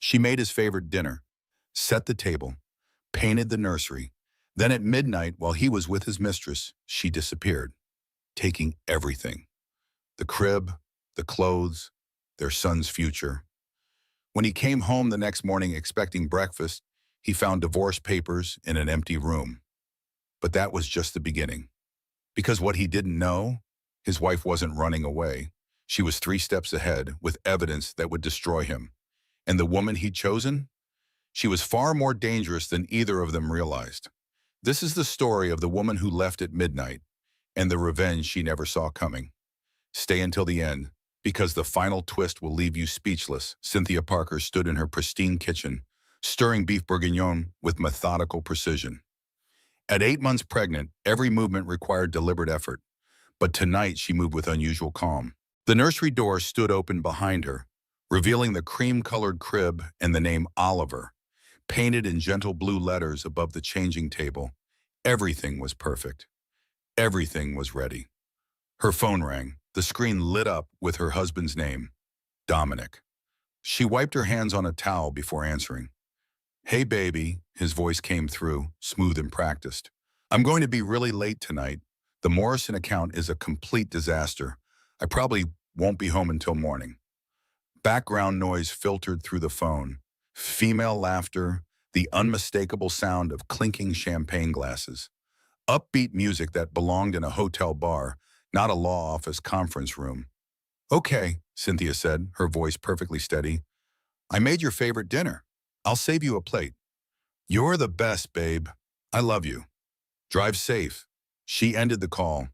She made his favorite dinner, set the table, painted the nursery. Then at midnight, while he was with his mistress, she disappeared, taking everything: the crib, the clothes, their son's future. When he came home the next morning expecting breakfast, he found divorce papers in an empty room. But that was just the beginning. Because what he didn't know, his wife wasn't running away. She was 3 steps ahead with evidence that would destroy him. And the woman he'd chosen? She was far more dangerous than either of them realized. This is the story of the woman who left at midnight and the revenge she never saw coming. Stay until the end, because the final twist will leave you speechless. Cynthia Parker stood in her pristine kitchen, stirring beef bourguignon with methodical precision. At 8 months pregnant, every movement required deliberate effort, but tonight she moved with unusual calm. The nursery door stood open behind her, revealing the cream-colored crib and the name Oliver, painted in gentle blue letters above the changing table. Everything was perfect. Everything was ready. Her phone rang. The screen lit up with her husband's name, Dominic. She wiped her hands on a towel before answering. "Hey, baby," his voice came through, smooth and practiced. "I'm going to be really late tonight. The Morrison account is a complete disaster. I probably won't be home until morning." Background noise filtered through the phone. Female laughter, the unmistakable sound of clinking champagne glasses. Upbeat music that belonged in a hotel bar, not a law office conference room. "Okay," Cynthia said, her voice perfectly steady. "I made your favorite dinner. I'll save you a plate." "You're the best, babe. I love you. Drive safe." She ended the call.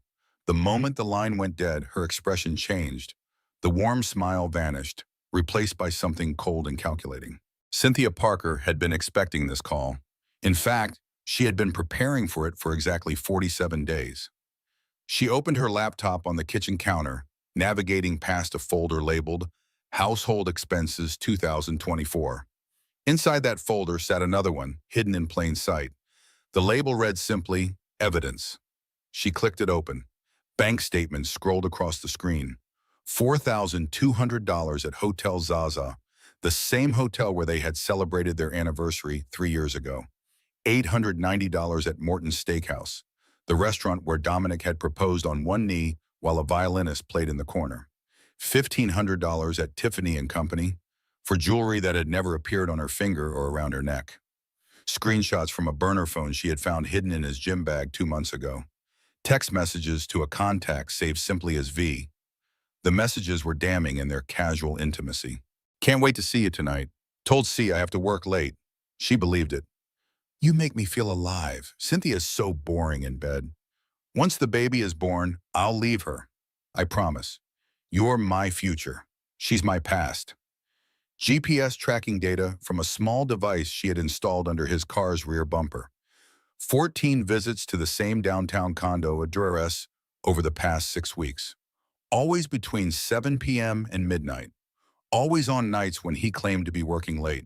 The moment the line went dead, her expression changed. The warm smile vanished, replaced by something cold and calculating. Cynthia Parker had been expecting this call. In fact, she had been preparing for it for exactly 47 days. She opened her laptop on the kitchen counter, navigating past a folder labeled Household Expenses 2024. Inside that folder sat another one, hidden in plain sight. The label read simply, Evidence. She clicked it open. Bank statements scrolled across the screen. $4,200 at Hotel Zaza, the same hotel where they had celebrated their anniversary 3 years ago. $890 at Morton's Steakhouse, the restaurant where Dominic had proposed on one knee while a violinist played in the corner. $1,500 at Tiffany & Company for jewelry that had never appeared on her finger or around her neck. Screenshots from a burner phone she had found hidden in his gym bag 2 months ago. Text messages to a contact saved simply as V. The messages were damning in their casual intimacy. "Can't wait to see you tonight. Told C I have to work late." She believed it. "You make me feel alive. Cynthia's so boring in bed. Once the baby is born, I'll leave her. I promise. You're my future. She's my past." GPS tracking data from a small device she had installed under his car's rear bumper. 14 visits to the same downtown condo address over the past 6 weeks. Always between 7 p.m. and midnight. Always on nights when he claimed to be working late.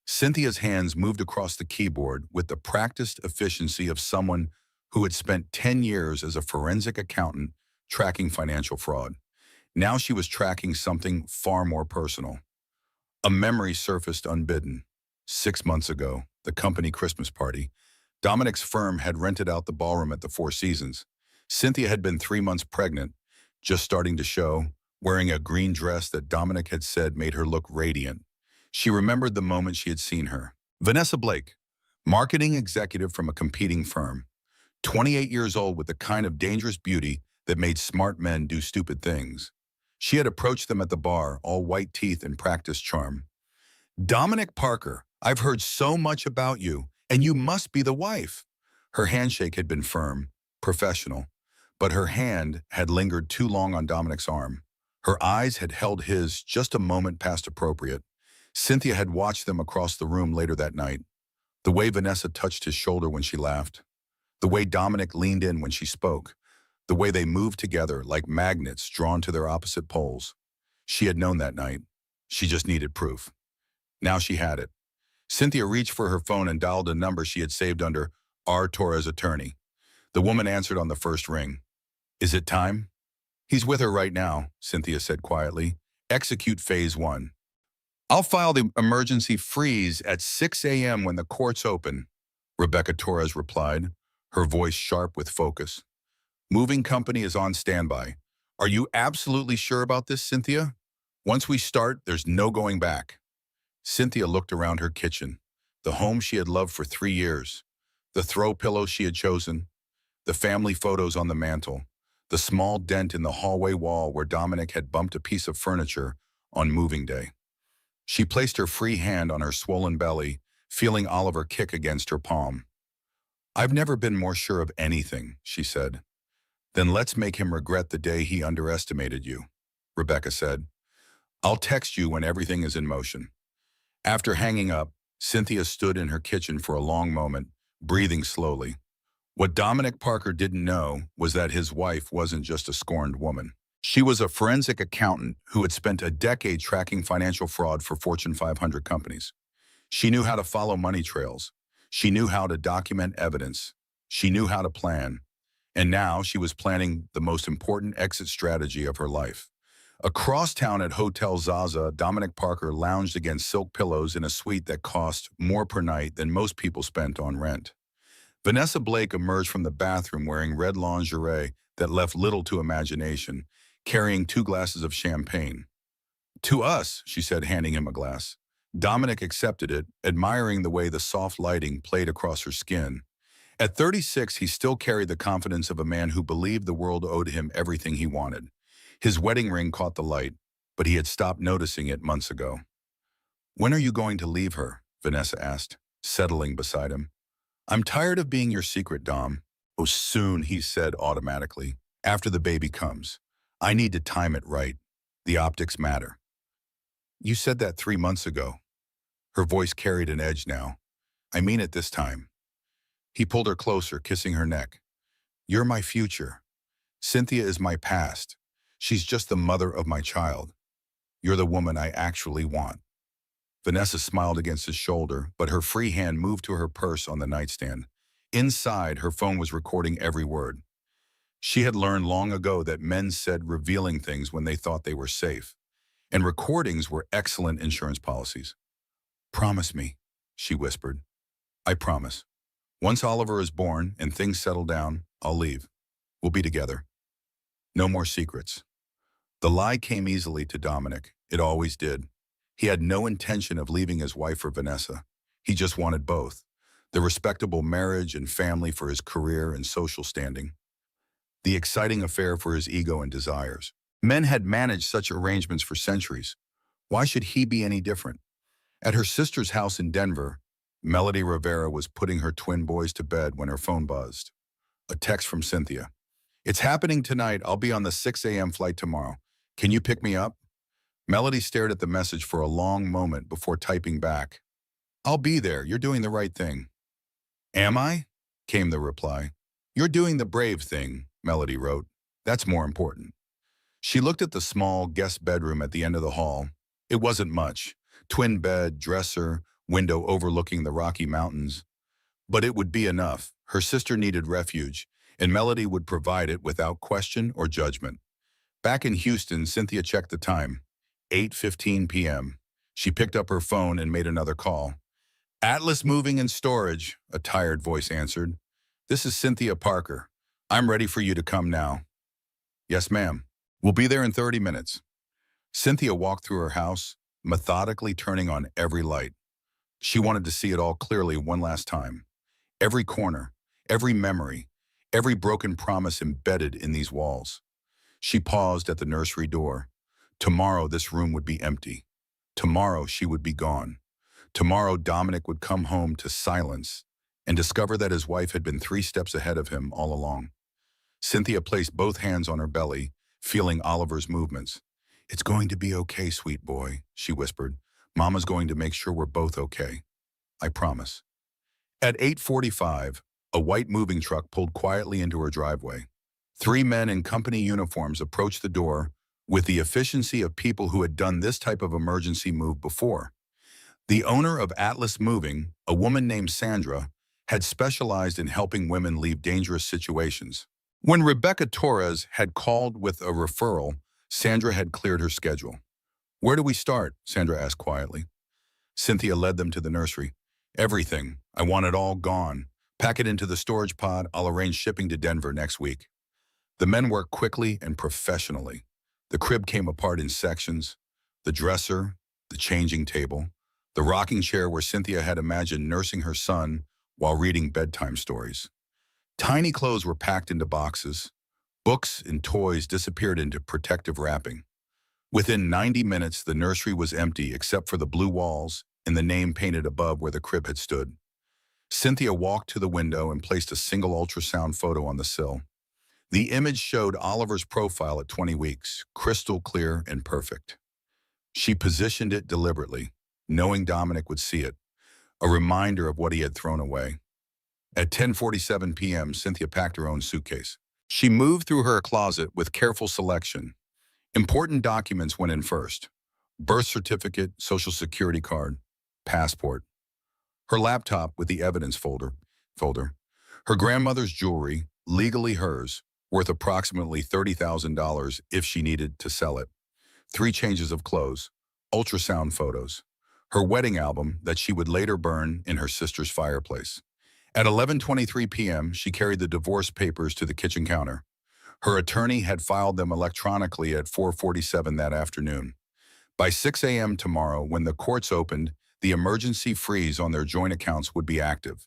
Cynthia's hands moved across the keyboard with the practiced efficiency of someone who had spent 10 years as a forensic accountant tracking financial fraud. Now she was tracking something far more personal. A memory surfaced unbidden. 6 months ago, the company Christmas party. Dominic's firm had rented out the ballroom at the Four Seasons. Cynthia had been 3 months pregnant, just starting to show, wearing a green dress that Dominic had said made her look radiant. She remembered the moment she had seen her. Vanessa Blake, marketing executive from a competing firm. 28 years old with the kind of dangerous beauty that made smart men do stupid things. She had approached them at the bar, all white teeth and practiced charm. "Dominic Parker, I've heard so much about you, and you must be the wife." Her handshake had been firm, professional, but her hand had lingered too long on Dominic's arm. Her eyes had held his just a moment past appropriate. Cynthia had watched them across the room later that night. The way Vanessa touched his shoulder when she laughed. The way Dominic leaned in when she spoke. The way they moved together like magnets drawn to their opposite poles. She had known that night. She just needed proof. Now she had it. Cynthia reached for her phone and dialed a number she had saved under R. Torres Attorney. The woman answered on the first ring. "Is it time?" "He's with her right now," Cynthia said quietly. "Execute phase 1. I'll file the emergency freeze at 6 a.m. when the courts open, Rebecca Torres replied, her voice sharp with focus. Moving company is on standby. Are you absolutely sure about this, Cynthia? Once we start, there's no going back. Cynthia looked around her kitchen, the home she had loved for 3 years, the throw pillow she had chosen, the family photos on the mantel, the small dent in the hallway wall where Dominic had bumped a piece of furniture on moving day. She placed her free hand on her swollen belly, feeling Oliver kick against her palm. I've never been more sure of anything, she said. Then let's make him regret the day he underestimated you, Rebecca said. I'll text you when everything is in motion. After hanging up, Cynthia stood in her kitchen for a long moment, breathing slowly. What Dominic Parker didn't know was that his wife wasn't just a scorned woman. She was a forensic accountant who had spent a decade tracking financial fraud for Fortune 500 companies. She knew how to follow money trails. She knew how to document evidence. She knew how to plan. And now she was planning the most important exit strategy of her life. Across town at Hotel Zaza, Dominic Parker lounged against silk pillows in a suite that cost more per night than most people spent on rent. Vanessa Blake emerged from the bathroom wearing red lingerie that left little to imagination, carrying 2 glasses of champagne. To us, she said, handing him a glass. Dominic accepted it, admiring the way the soft lighting played across her skin. At 36, he still carried the confidence of a man who believed the world owed him everything he wanted. His wedding ring caught the light, but he had stopped noticing it months ago. When are you going to leave her? Vanessa asked, settling beside him. I'm tired of being your secret, Dom. Oh, soon, he said automatically. After the baby comes. I need to time it right. The optics matter. You said that 3 months ago. Her voice carried an edge now. I mean it this time. He pulled her closer, kissing her neck. You're my future. Cynthia is my past. She's just the mother of my child. You're the woman I actually want. Vanessa smiled against his shoulder, but her free hand moved to her purse on the nightstand. Inside, her phone was recording every word. She had learned long ago that men said revealing things when they thought they were safe, and recordings were excellent insurance policies. Promise me, she whispered. I promise. Once Oliver is born and things settle down, I'll leave. We'll be together. No more secrets. The lie came easily to Dominic. It always did. He had no intention of leaving his wife for Vanessa. He just wanted both. The respectable marriage and family for his career and social standing. The exciting affair for his ego and desires. Men had managed such arrangements for centuries. Why should he be any different? At her sister's house in Denver, Melody Rivera was putting her twin boys to bed when her phone buzzed. A text from Cynthia. It's happening tonight. I'll be on the 6 a.m. flight tomorrow. Can you pick me up? Melody stared at the message for a long moment before typing back. I'll be there. You're doing the right thing. Am I? Came the reply. You're doing the brave thing, Melody wrote. That's more important. She looked at the small guest bedroom at the end of the hall. It wasn't much. Twin bed, dresser, window overlooking the Rocky Mountains. But it would be enough. Her sister needed refuge, and Melody would provide it without question or judgment. Back in Houston, Cynthia checked the time. 8:15 p.m. She picked up her phone and made another call. Atlas Moving and Storage, a tired voice answered. This is Cynthia Parker. I'm ready for you to come now. Yes, ma'am. We'll be there in 30 minutes. Cynthia walked through her house, methodically turning on every light. She wanted to see it all clearly one last time. Every corner, every memory, every broken promise embedded in these walls. She paused at the nursery door. Tomorrow this room would be empty. Tomorrow she would be gone. Tomorrow Dominic would come home to silence and discover that his wife had been 3 steps ahead of him all along. Cynthia placed both hands on her belly, feeling Oliver's movements. It's going to be okay, sweet boy, she whispered. Mama's going to make sure we're both okay. I promise. At 8:45, a white moving truck pulled quietly into her driveway. 3 men in company uniforms approached the door with the efficiency of people who had done this type of emergency move before. The owner of Atlas Moving, a woman named Sandra, had specialized in helping women leave dangerous situations. When Rebecca Torres had called with a referral, Sandra had cleared her schedule. Where do we start? Sandra asked quietly. Cynthia led them to the nursery. Everything. I want it all gone. Pack it into the storage pod. I'll arrange shipping to Denver next week. The men worked quickly and professionally. The crib came apart in sections. The dresser, the changing table, the rocking chair where Cynthia had imagined nursing her son while reading bedtime stories. Tiny clothes were packed into boxes. Books and toys disappeared into protective wrapping. Within 90 minutes, the nursery was empty except for the blue walls and the name painted above where the crib had stood. Cynthia walked to the window and placed a single ultrasound photo on the sill. The image showed Oliver's profile at 20 weeks, crystal clear and perfect. She positioned it deliberately, knowing Dominic would see it, a reminder of what he had thrown away. At 10:47 p.m., Cynthia packed her own suitcase. She moved through her closet with careful selection. Important documents went in first: birth certificate, social security card, passport. Her laptop with the evidence folder. Her grandmother's jewelry, legally hers, worth approximately $30,000 if she needed to sell it. 3 changes of clothes, ultrasound photos. Her wedding album that she would later burn in her sister's fireplace. At 11:23 p.m., she carried the divorce papers to the kitchen counter. Her attorney had filed them electronically at 4:47 that afternoon. By 6 a.m. tomorrow, when the courts opened, the emergency freeze on their joint accounts would be active.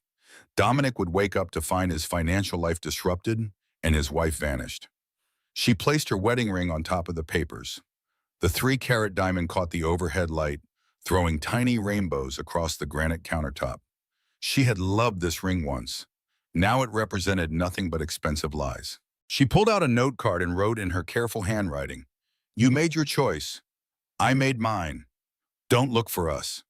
Dominic would wake up to find his financial life disrupted and his wife vanished. She placed her wedding ring on top of the papers. The 3-carat diamond caught the overhead light, throwing tiny rainbows across the granite countertop. She had loved this ring once. Now it represented nothing but expensive lies. She pulled out a note card and wrote in her careful handwriting, "You made your choice. I made mine. Don't look for us."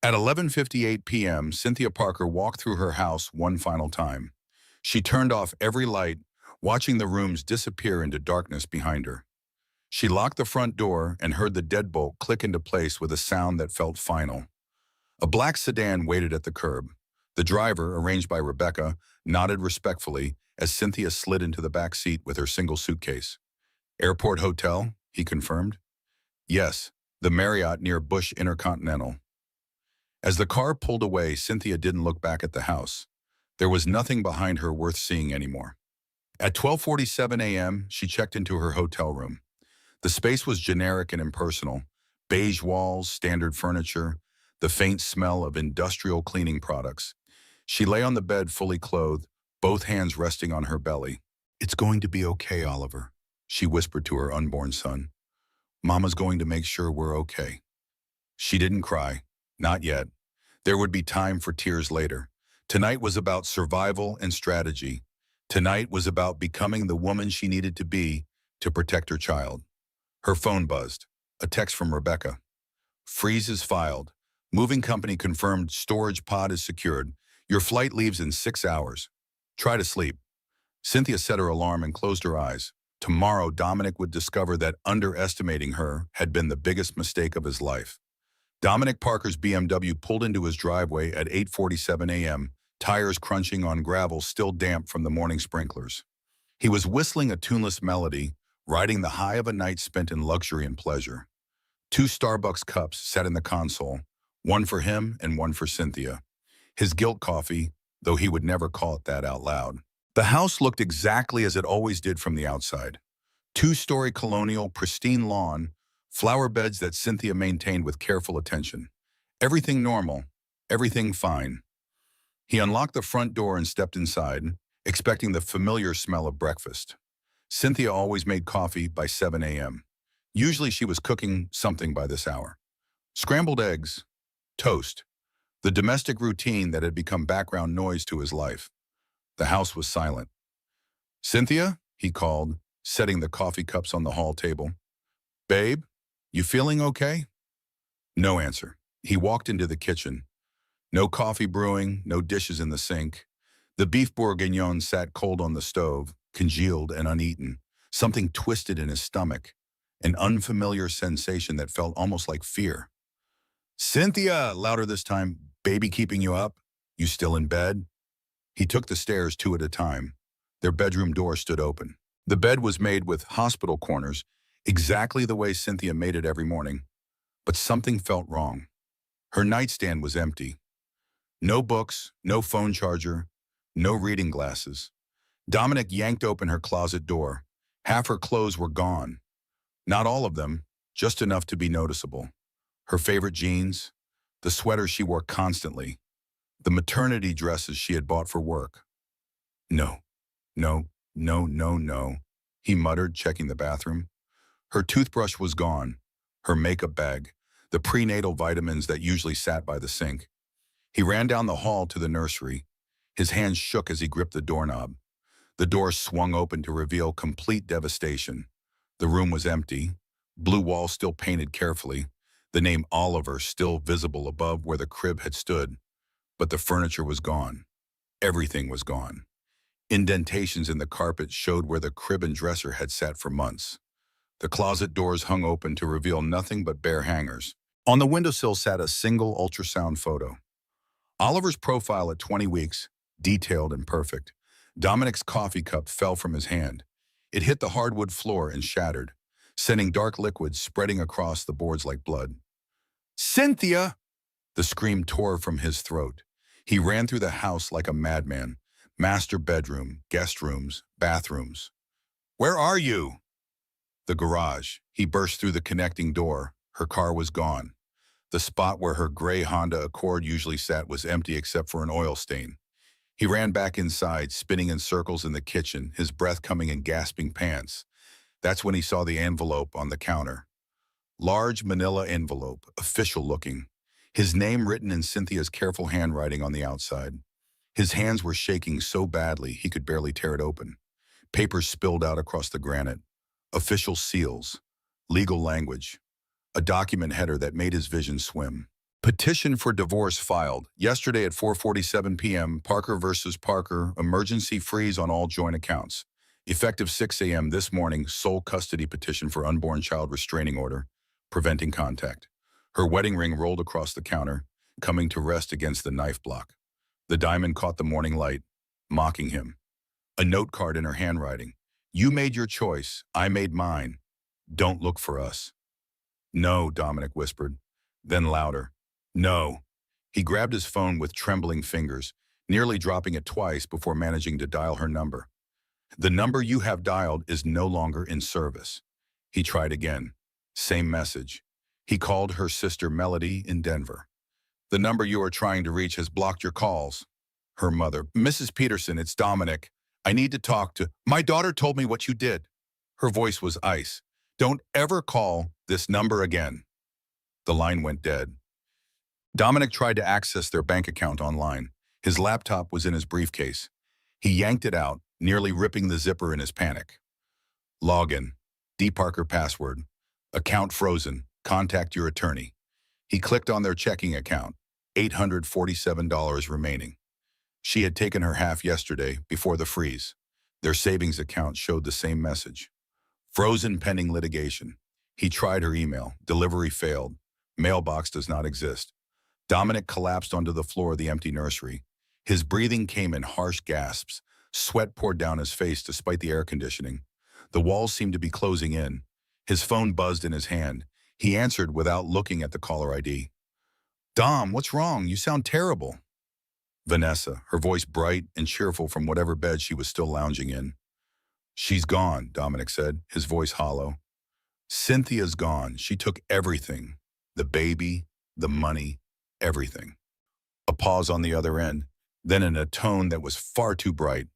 At 11:58 p.m., Cynthia Parker walked through her house one final time. She turned off every light, watching the rooms disappear into darkness behind her. She locked the front door and heard the deadbolt click into place with a sound that felt final. A black sedan waited at the curb. The driver, arranged by Rebecca, nodded respectfully as Cynthia slid into the back seat with her single suitcase. "Airport Hotel," he confirmed. "Yes, the Marriott near Bush Intercontinental." As the car pulled away, Cynthia didn't look back at the house. There was nothing behind her worth seeing anymore. At 12:47 a.m., she checked into her hotel room. The space was generic and impersonal. Beige walls, standard furniture, the faint smell of industrial cleaning products. She lay on the bed fully clothed, both hands resting on her belly. "It's going to be okay, Oliver," she whispered to her unborn son. "Mama's going to make sure we're okay." She didn't cry. Not yet. There would be time for tears later. Tonight was about survival and strategy. Tonight was about becoming the woman she needed to be to protect her child. Her phone buzzed. A text from Rebecca. "Freeze is filed. Moving company confirmed storage pod is secured. Your flight leaves in 6 hours. Try to sleep." Cynthia set her alarm and closed her eyes. Tomorrow, Dominic would discover that underestimating her had been the biggest mistake of his life. Dominic Parker's BMW pulled into his driveway at 8:47 a.m., tires crunching on gravel still damp from the morning sprinklers. He was whistling a tuneless melody, riding the high of a night spent in luxury and pleasure. 2 Starbucks cups sat in the console, one for him and one for Cynthia. His guilt coffee, though he would never call it that out loud. The house looked exactly as it always did from the outside. 2-story colonial, pristine lawn, flower beds that Cynthia maintained with careful attention. Everything normal, everything fine. He unlocked the front door and stepped inside, expecting the familiar smell of breakfast. Cynthia always made coffee by 7 a.m. Usually she was cooking something by this hour. Scrambled eggs, toast, the domestic routine that had become background noise to his life. The house was silent. "Cynthia?" he called, setting the coffee cups on the hall table. "Babe, you feeling okay?" No answer. He walked into the kitchen. No coffee brewing, no dishes in the sink. The beef bourguignon sat cold on the stove, congealed and uneaten. Something twisted in his stomach, an unfamiliar sensation that felt almost like fear. "Cynthia!" Louder this time. "Baby keeping you up? You still in bed?" He took the stairs 2 at a time. Their bedroom door stood open. The bed was made with hospital corners, exactly the way Cynthia made it every morning. But something felt wrong. Her nightstand was empty. No books, no phone charger, no reading glasses. Dominic yanked open her closet door. Half her clothes were gone. Not all of them, just enough to be noticeable. Her favorite jeans, the sweaters she wore constantly, the maternity dresses she had bought for work. No, no, no, no, no, he muttered, checking the bathroom. Her toothbrush was gone, her makeup bag, the prenatal vitamins that usually sat by the sink. He ran down the hall to the nursery. His hands shook as he gripped the doorknob. The door swung open to reveal complete devastation. The room was empty, blue walls still painted carefully, the name Oliver still visible above where the crib had stood. But the furniture was gone. Everything was gone. Indentations in the carpet showed where the crib and dresser had sat for months. The closet doors hung open to reveal nothing but bare hangers. On the windowsill sat a single ultrasound photo. Oliver's profile at 20 weeks, detailed and perfect. Dominic's coffee cup fell from his hand. It hit the hardwood floor and shattered, sending dark liquids spreading across the boards like blood. "Cynthia!" The scream tore from his throat. He ran through the house like a madman. Master bedroom, guest rooms, bathrooms. "Where are you?" The garage. He burst through the connecting door. Her car was gone. The spot where her gray Honda Accord usually sat was empty except for an oil stain. He ran back inside, spinning in circles in the kitchen, his breath coming in gasping pants. That's when he saw the envelope on the counter. Large manila envelope, official looking. His name written in Cynthia's careful handwriting on the outside. His hands were shaking so badly he could barely tear it open. Papers spilled out across the granite. Official seals. Legal language. A document header that made his vision swim. Petition for divorce filed. Yesterday at 4:47 p.m., Parker versus Parker, emergency freeze on all joint accounts. Effective 6 a.m. this morning, sole custody petition for unborn child restraining order, preventing contact. Her wedding ring rolled across the counter, coming to rest against the knife block. The diamond caught the morning light, mocking him. A note card in her handwriting. "You made your choice. I made mine. Don't look for us." "No," Dominic whispered. Then louder. "No." He grabbed his phone with trembling fingers, nearly dropping it twice before managing to dial her number. "The number you have dialed is no longer in service." He tried again. Same message. He called her sister Melody in Denver. "The number you are trying to reach has blocked your calls." Her mother. "Mrs. Peterson, it's Dominic. I need to talk to—" "My daughter told me what you did." Her voice was ice. "Don't ever call this number again." The line went dead. Dominic tried to access their bank account online. His laptop was in his briefcase. He yanked it out, nearly ripping the zipper in his panic. Login. D. Parker password. Account frozen. Contact your attorney. He clicked on their checking account. $847 remaining. She had taken her half yesterday, before the freeze. Their savings account showed the same message. Frozen pending litigation. He tried her email. Delivery failed. Mailbox does not exist. Dominic collapsed onto the floor of the empty nursery. His breathing came in harsh gasps. Sweat poured down his face despite the air conditioning. The walls seemed to be closing in. His phone buzzed in his hand. He answered without looking at the caller ID. "Dom, what's wrong? You sound terrible." Vanessa, her voice bright and cheerful from whatever bed she was still lounging in. "She's gone," Dominic said, his voice hollow. "Cynthia's gone. She took everything. The baby, the money, everything." A pause on the other end, then in a tone that was far too bright.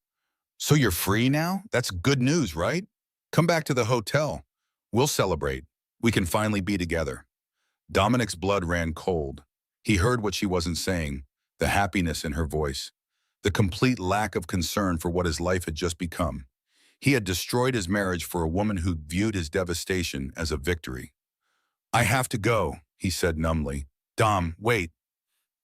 "So you're free now? That's good news, right? Come back to the hotel. We'll celebrate. We can finally be together." Dominic's blood ran cold. He heard what she wasn't saying, the happiness in her voice, the complete lack of concern for what his life had just become. He had destroyed his marriage for a woman who viewed his devastation as a victory. "I have to go," he said numbly. "Dom, wait."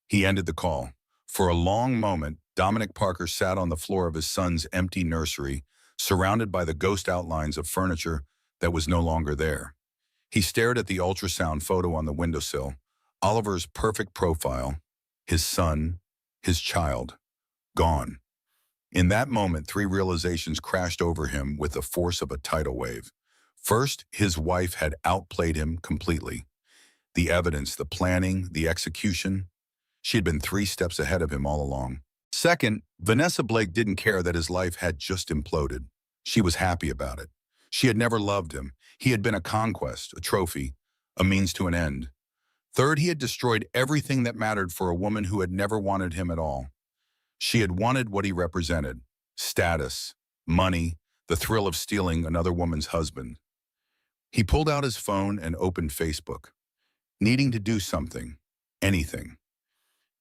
He ended the call. For a long moment, Dominic Parker sat on the floor of his son's empty nursery, surrounded by the ghost outlines of furniture that was no longer there. He stared at the ultrasound photo on the windowsill, Oliver's perfect profile, his son, his child, gone. In that moment, three realizations crashed over him with the force of a tidal wave. First, his wife had outplayed him completely. The evidence, the planning, the execution. She had been 3 steps ahead of him all along. Second, Vanessa Blake didn't care that his life had just imploded. She was happy about it. She had never loved him. He had been a conquest, a trophy, a means to an end. Third, he had destroyed everything that mattered for a woman who had never wanted him at all. She had wanted what he represented: status, money, the thrill of stealing another woman's husband. He pulled out his phone and opened Facebook, needing to do something, anything.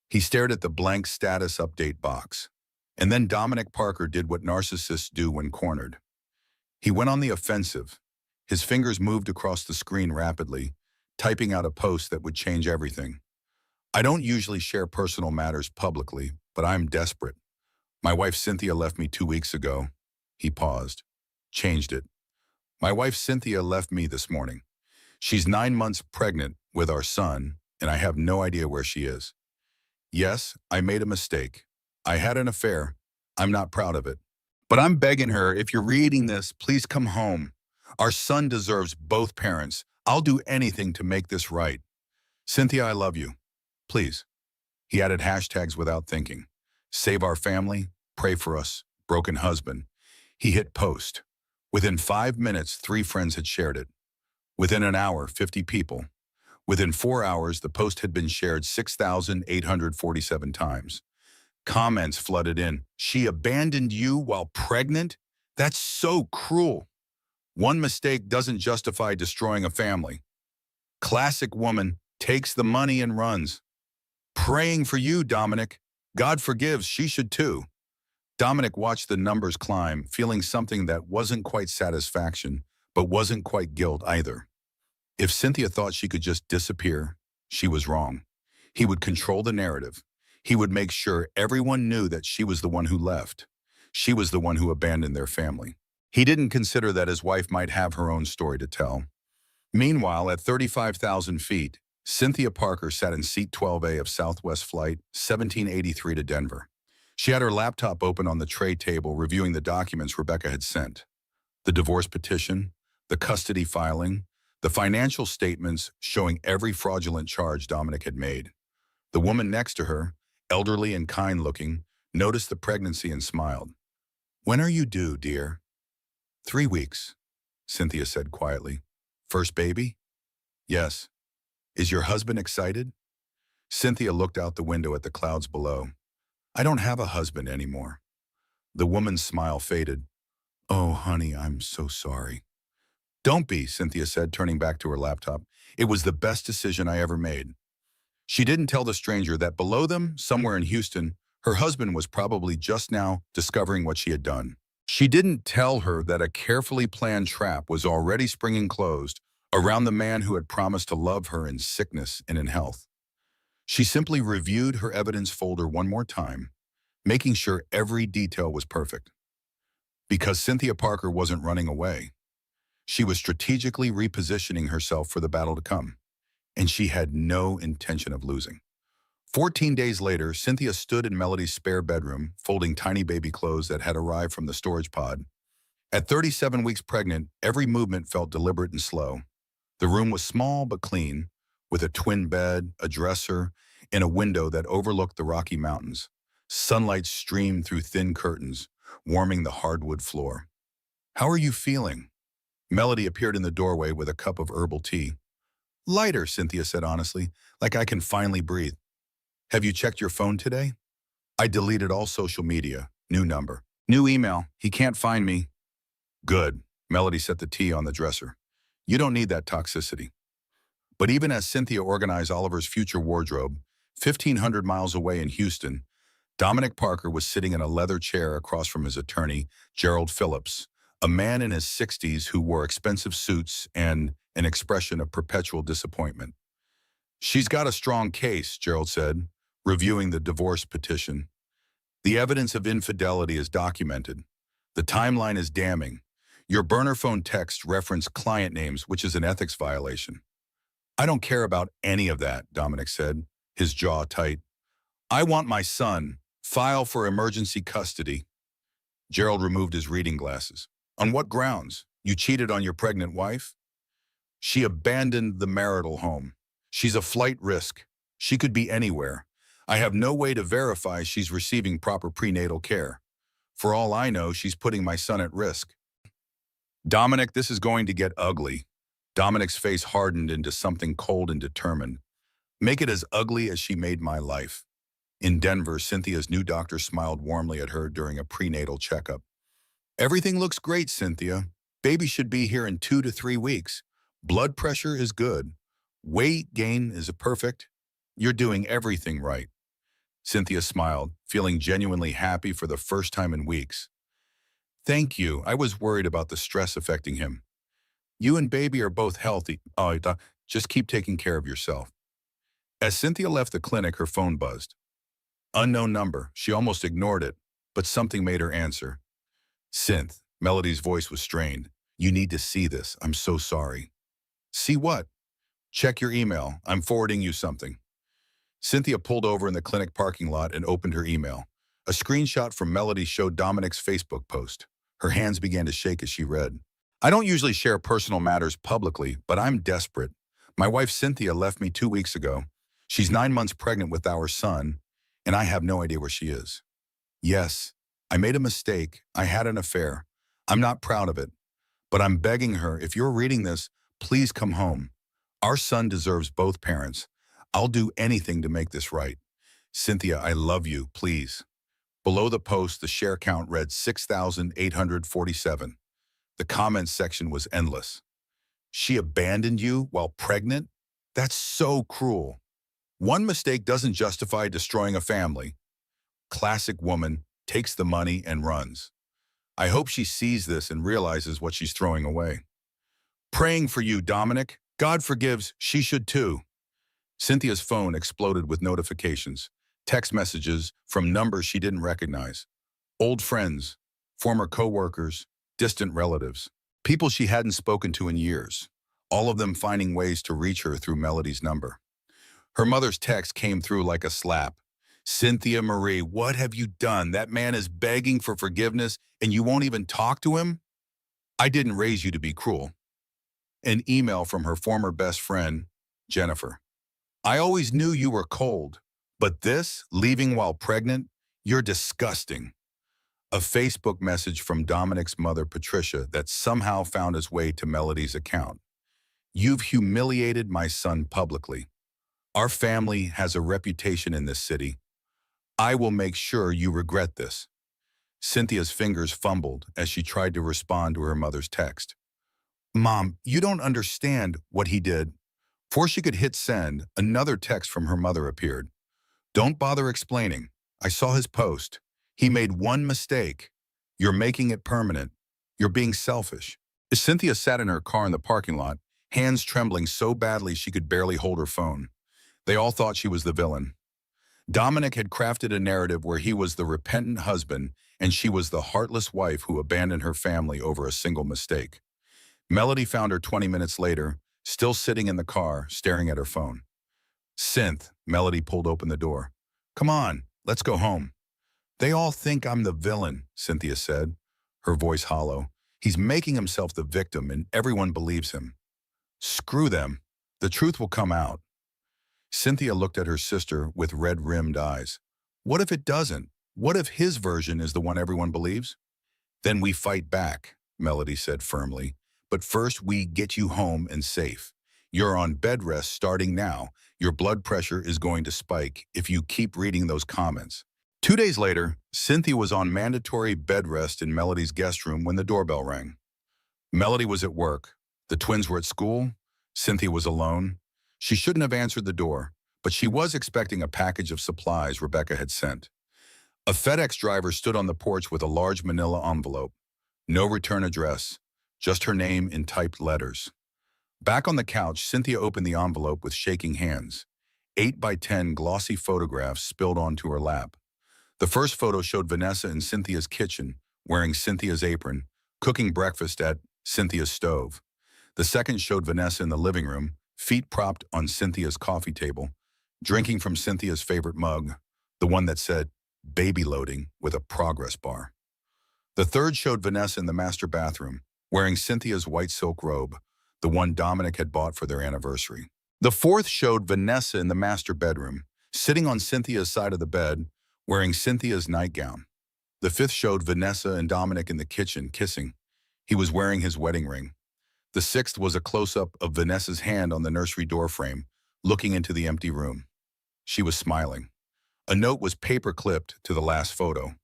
He stared at the blank status update box. And then Dominic Parker did what narcissists do when cornered. He went on the offensive. His fingers moved across the screen rapidly, typing out a post that would change everything. I don't usually share personal matters publicly, but I'm desperate. My wife Cynthia left me 2 weeks ago. He paused. Changed it. My wife Cynthia left me this morning. She's 9 months pregnant with our son, and I have no idea where she is. Yes, I made a mistake. I had an affair. I'm not proud of it. But I'm begging her, if you're reading this, please come home. Our son deserves both parents. I'll do anything to make this right. Cynthia, I love you. Please. He added hashtags without thinking. Save our family, pray for us, broken husband. He hit post. Within 5 minutes, 3 friends had shared it. Within an hour, 50 people. Within 4 hours, the post had been shared 6,847 times. Comments flooded in. She abandoned you while pregnant? That's so cruel. One mistake doesn't justify destroying a family. Classic woman takes the money and runs. Praying for you, Dominic. God forgives, she should too. Dominic watched the numbers climb, feeling something that wasn't quite satisfaction, but wasn't quite guilt either. If Cynthia thought she could just disappear, she was wrong. He would control the narrative. He would make sure everyone knew that she was the one who left. She was the one who abandoned their family. He didn't consider that his wife might have her own story to tell. Meanwhile, at 35,000 feet, Cynthia Parker sat in seat 12A of Southwest Flight 1783 to Denver. She had her laptop open on the tray table, reviewing the documents Rebecca had sent. The divorce petition, the custody filing, the financial statements showing every fraudulent charge Dominic had made. The woman next to her, elderly and kind-looking, noticed the pregnancy and smiled. When are you due, dear? 3 weeks, Cynthia said quietly. First baby? Yes. Is your husband excited? Cynthia looked out the window at the clouds below. I don't have a husband anymore. The woman's smile faded. Oh, honey, I'm so sorry. Don't be, Cynthia said, turning back to her laptop. It was the best decision I ever made. She didn't tell the stranger that below them, somewhere in Houston, her husband was probably just now discovering what she had done. She didn't tell her that a carefully planned trap was already springing closed around the man who had promised to love her in sickness and in health. She simply reviewed her evidence folder one more time, making sure every detail was perfect. Because Cynthia Parker wasn't running away. She was strategically repositioning herself for the battle to come, and she had no intention of losing. 14 days later, Cynthia stood in Melody's spare bedroom, folding tiny baby clothes that had arrived from the storage pod. At 37 weeks pregnant, every movement felt deliberate and slow. The room was small but clean, with a twin bed, a dresser, and a window that overlooked the Rocky Mountains. Sunlight streamed through thin curtains, warming the hardwood floor. How are you feeling? Melody appeared in the doorway with a cup of herbal tea. Lighter, Cynthia said honestly, like I can finally breathe. Have you checked your phone today? I deleted all social media. New number. New email. He can't find me. Good. Melody set the tea on the dresser. You don't need that toxicity. But even as Cynthia organized Oliver's future wardrobe, 1,500 miles away in Houston, Dominic Parker was sitting in a leather chair across from his attorney, Gerald Phillips, a man in his 60s who wore expensive suits and an expression of perpetual disappointment. She's got a strong case, Gerald said, reviewing the divorce petition. The evidence of infidelity is documented. The timeline is damning. Your burner phone text referenced client names, which is an ethics violation. I don't care about any of that, Dominic said, his jaw tight. I want my son. File for emergency custody. Gerald removed his reading glasses. On what grounds? You cheated on your pregnant wife? She abandoned the marital home. She's a flight risk. She could be anywhere. I have no way to verify she's receiving proper prenatal care. For all I know, she's putting my son at risk. Dominic, this is going to get ugly. Dominic's face hardened into something cold and determined. Make it as ugly as she made my life. In Denver, Cynthia's new doctor smiled warmly at her during a prenatal checkup. Everything looks great, Cynthia. Baby should be here in 2 to 3 weeks. Blood pressure is good. Weight gain is perfect. You're doing everything right. Cynthia smiled, feeling genuinely happy for the first time in weeks. Thank you. I was worried about the stress affecting him. You and baby are both healthy. Just keep taking care of yourself. As Cynthia left the clinic, her phone buzzed. Unknown number. She almost ignored it, but something made her answer. Synth. Melody's voice was strained. You need to see this. I'm so sorry. See what? Check your email. I'm forwarding you something. Cynthia pulled over in the clinic parking lot and opened her email. A screenshot from Melody showed Dominic's Facebook post. Her hands began to shake as she read. I don't usually share personal matters publicly, but I'm desperate. My wife Cynthia left me 2 weeks ago. She's 9 months pregnant with our son, and I have no idea where she is. Yes, I made a mistake. I had an affair. I'm not proud of it, but I'm begging her, if you're reading this, please come home. Our son deserves both parents. I'll do anything to make this right. Cynthia, I love you, please. Below the post, the share count read 6,847. The comments section was endless. She abandoned you while pregnant? That's so cruel. One mistake doesn't justify destroying a family. Classic woman takes the money and runs. I hope she sees this and realizes what she's throwing away. Praying for you, Dominic. God forgives, she should too. Cynthia's phone exploded with notifications, text messages from numbers she didn't recognize. Old friends, former co-workers, distant relatives, people she hadn't spoken to in years, all of them finding ways to reach her through Melody's number. Her mother's text came through like a slap. Cynthia Marie, what have you done? That man is begging for forgiveness and you won't even talk to him? I didn't raise you to be cruel. An email from her former best friend, Jennifer. I always knew you were cold, but this, leaving while pregnant, you're disgusting. A Facebook message from Dominic's mother, Patricia, that somehow found its way to Melody's account. You've humiliated my son publicly. Our family has a reputation in this city. I will make sure you regret this. Cynthia's fingers fumbled as she tried to respond to her mother's text. Mom, you don't understand what he did. Before she could hit send, another text from her mother appeared. Don't bother explaining. I saw his post. He made one mistake. You're making it permanent. You're being selfish. As Cynthia sat in her car in the parking lot, hands trembling so badly she could barely hold her phone. They all thought she was the villain. Dominic had crafted a narrative where he was the repentant husband and she was the heartless wife who abandoned her family over a single mistake. Melody found her 20 minutes later, still sitting in the car, staring at her phone. Synth, Melody pulled open the door. Come on, let's go home. They all think I'm the villain, Cynthia said, her voice hollow. He's making himself the victim and everyone believes him. Screw them. The truth will come out. Cynthia looked at her sister with red-rimmed eyes. What if it doesn't? What if his version is the one everyone believes? Then we fight back, Melody said firmly. But first we get you home and safe. You're on bed rest starting now. Your blood pressure is going to spike if you keep reading those comments. 2 days later, Cynthia was on mandatory bed rest in Melody's guest room when the doorbell rang. Melody was at work. The twins were at school. Cynthia was alone. She shouldn't have answered the door, but she was expecting a package of supplies Rebecca had sent. A FedEx driver stood on the porch with a large manila envelope. No return address, just her name in typed letters. Back on the couch, Cynthia opened the envelope with shaking hands. 8 by 10 glossy photographs spilled onto her lap. The first photo showed Vanessa in Cynthia's kitchen, wearing Cynthia's apron, cooking breakfast at Cynthia's stove. The second showed Vanessa in the living room, feet propped on Cynthia's coffee table, drinking from Cynthia's favorite mug, the one that said, baby loading with a progress bar. The third showed Vanessa in the master bathroom, wearing Cynthia's white silk robe, the one Dominic had bought for their anniversary. The fourth showed Vanessa in the master bedroom, sitting on Cynthia's side of the bed, wearing Cynthia's nightgown. The fifth showed Vanessa and Dominic in the kitchen, kissing. He was wearing his wedding ring. The sixth was a close-up of Vanessa's hand on the nursery doorframe, looking into the empty room. She was smiling. A note was paper-clipped to the last photo.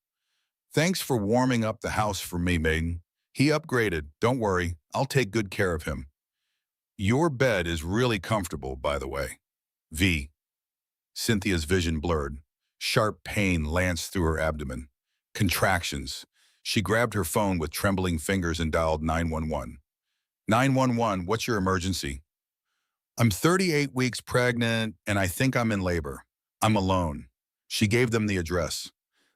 "Thanks for warming up the house for me, maiden. He upgraded. Don't worry, I'll take good care of him. Your bed is really comfortable, by the way. V." Cynthia's vision blurred. Sharp pain lanced through her abdomen. Contractions. She grabbed her phone with trembling fingers and dialed 911. 911, what's your emergency? "I'm 38 weeks pregnant, and I think I'm in labor. I'm alone." She gave them the address.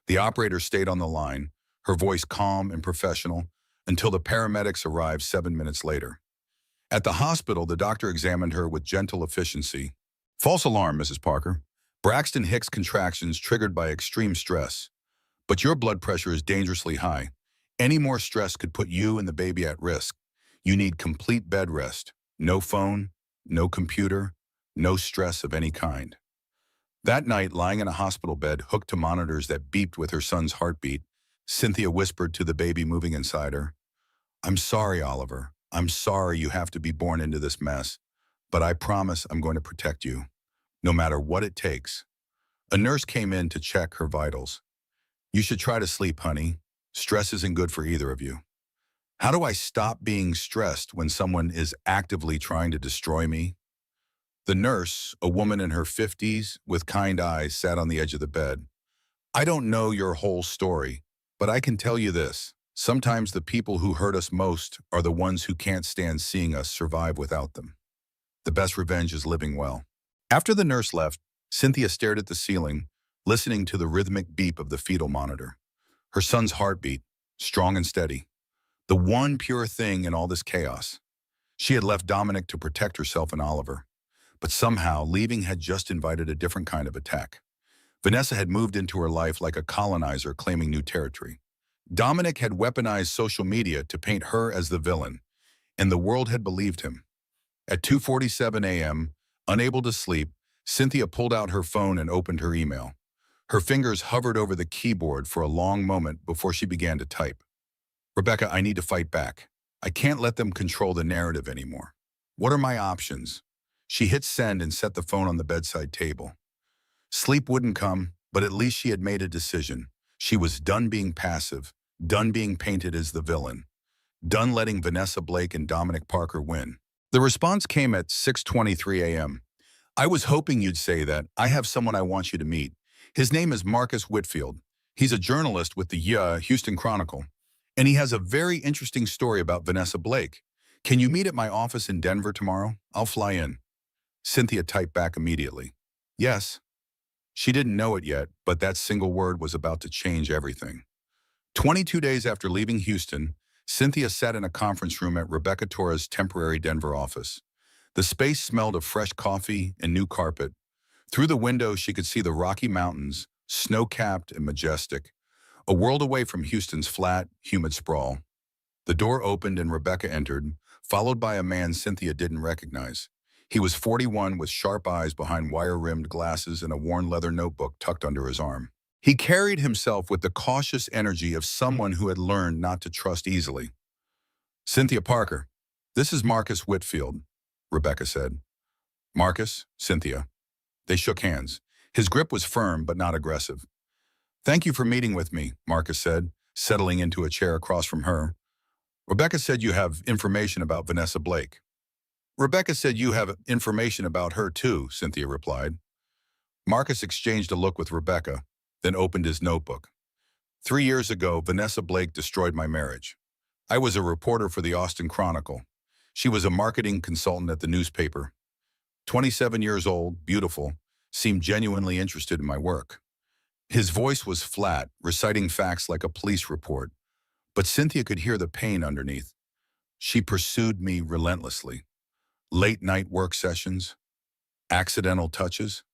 The operator stayed on the line, her voice calm and professional, until the paramedics arrived 7 minutes later. At the hospital, the doctor examined her with gentle efficiency. "False alarm, Mrs. Parker. Braxton Hicks contractions triggered by extreme stress. But your blood pressure is dangerously high. Any more stress could put you and the baby at risk. You need complete bed rest. No phone, no computer, no stress of any kind." That night, lying in a hospital bed hooked to monitors that beeped with her son's heartbeat, Cynthia whispered to the baby moving inside her, "I'm sorry, Oliver. I'm sorry you have to be born into this mess, but I promise I'm going to protect you, no matter what it takes." A nurse came in to check her vitals. "You should try to sleep, honey. Stress isn't good for either of you." How do I stop being stressed when someone is actively trying to destroy me? The nurse, a woman in her 50s with kind eyes, sat on the edge of the bed. "I don't know your whole story, but I can tell you this. Sometimes the people who hurt us most are the ones who can't stand seeing us survive without them. The best revenge is living well." After the nurse left, Cynthia stared at the ceiling, listening to the rhythmic beep of the fetal monitor. Her son's heartbeat, strong and steady. The one pure thing in all this chaos. She had left Dominic to protect herself and Oliver. But somehow, leaving had just invited a different kind of attack. Vanessa had moved into her life like a colonizer claiming new territory. Dominic had weaponized social media to paint her as the villain, and the world had believed him. At 2:47 a.m., unable to sleep, Cynthia pulled out her phone and opened her email. Her fingers hovered over the keyboard for a long moment before she began to type. "Rebecca, I need to fight back. I can't let them control the narrative anymore. What are my options?" She hit send and set the phone on the bedside table. Sleep wouldn't come, but at least she had made a decision. She was done being passive, done being painted as the villain, done letting Vanessa Blake and Dominic Parker win. The response came at 6:23 a.m. "I was hoping you'd say that. I have someone I want you to meet. His name is Marcus Whitfield. He's a journalist with the Houston Chronicle, and he has a very interesting story about Vanessa Blake. Can you meet at my office in Denver tomorrow? I'll fly in." Cynthia typed back immediately. "Yes." She didn't know it yet, but that single word was about to change everything. 22 days after leaving Houston, Cynthia sat in a conference room at Rebecca Torres' temporary Denver office. The space smelled of fresh coffee and new carpet. Through the window, she could see the Rocky Mountains, snow-capped and majestic, a world away from Houston's flat, humid sprawl. The door opened and Rebecca entered, followed by a man Cynthia didn't recognize. He was 41 with sharp eyes behind wire-rimmed glasses and a worn leather notebook tucked under his arm. He carried himself with the cautious energy of someone who had learned not to trust easily. "Cynthia Parker, this is Marcus Whitfield," Rebecca said. "Marcus, Cynthia." They shook hands. His grip was firm but not aggressive. "Thank you for meeting with me," Marcus said, settling into a chair across from her. "Rebecca said you have information about Vanessa Blake." "Rebecca said you have information about her too," Cynthia replied. Marcus exchanged a look with Rebecca, then opened his notebook. 3 years ago, Vanessa Blake destroyed my marriage. I was a reporter for the Austin Chronicle. She was a marketing consultant at the newspaper. 27 years old, beautiful, seemed genuinely interested in my work. His voice was flat, reciting facts like a police report, but Cynthia could hear the pain underneath. She pursued me relentlessly. Late-night work sessions, accidental touches.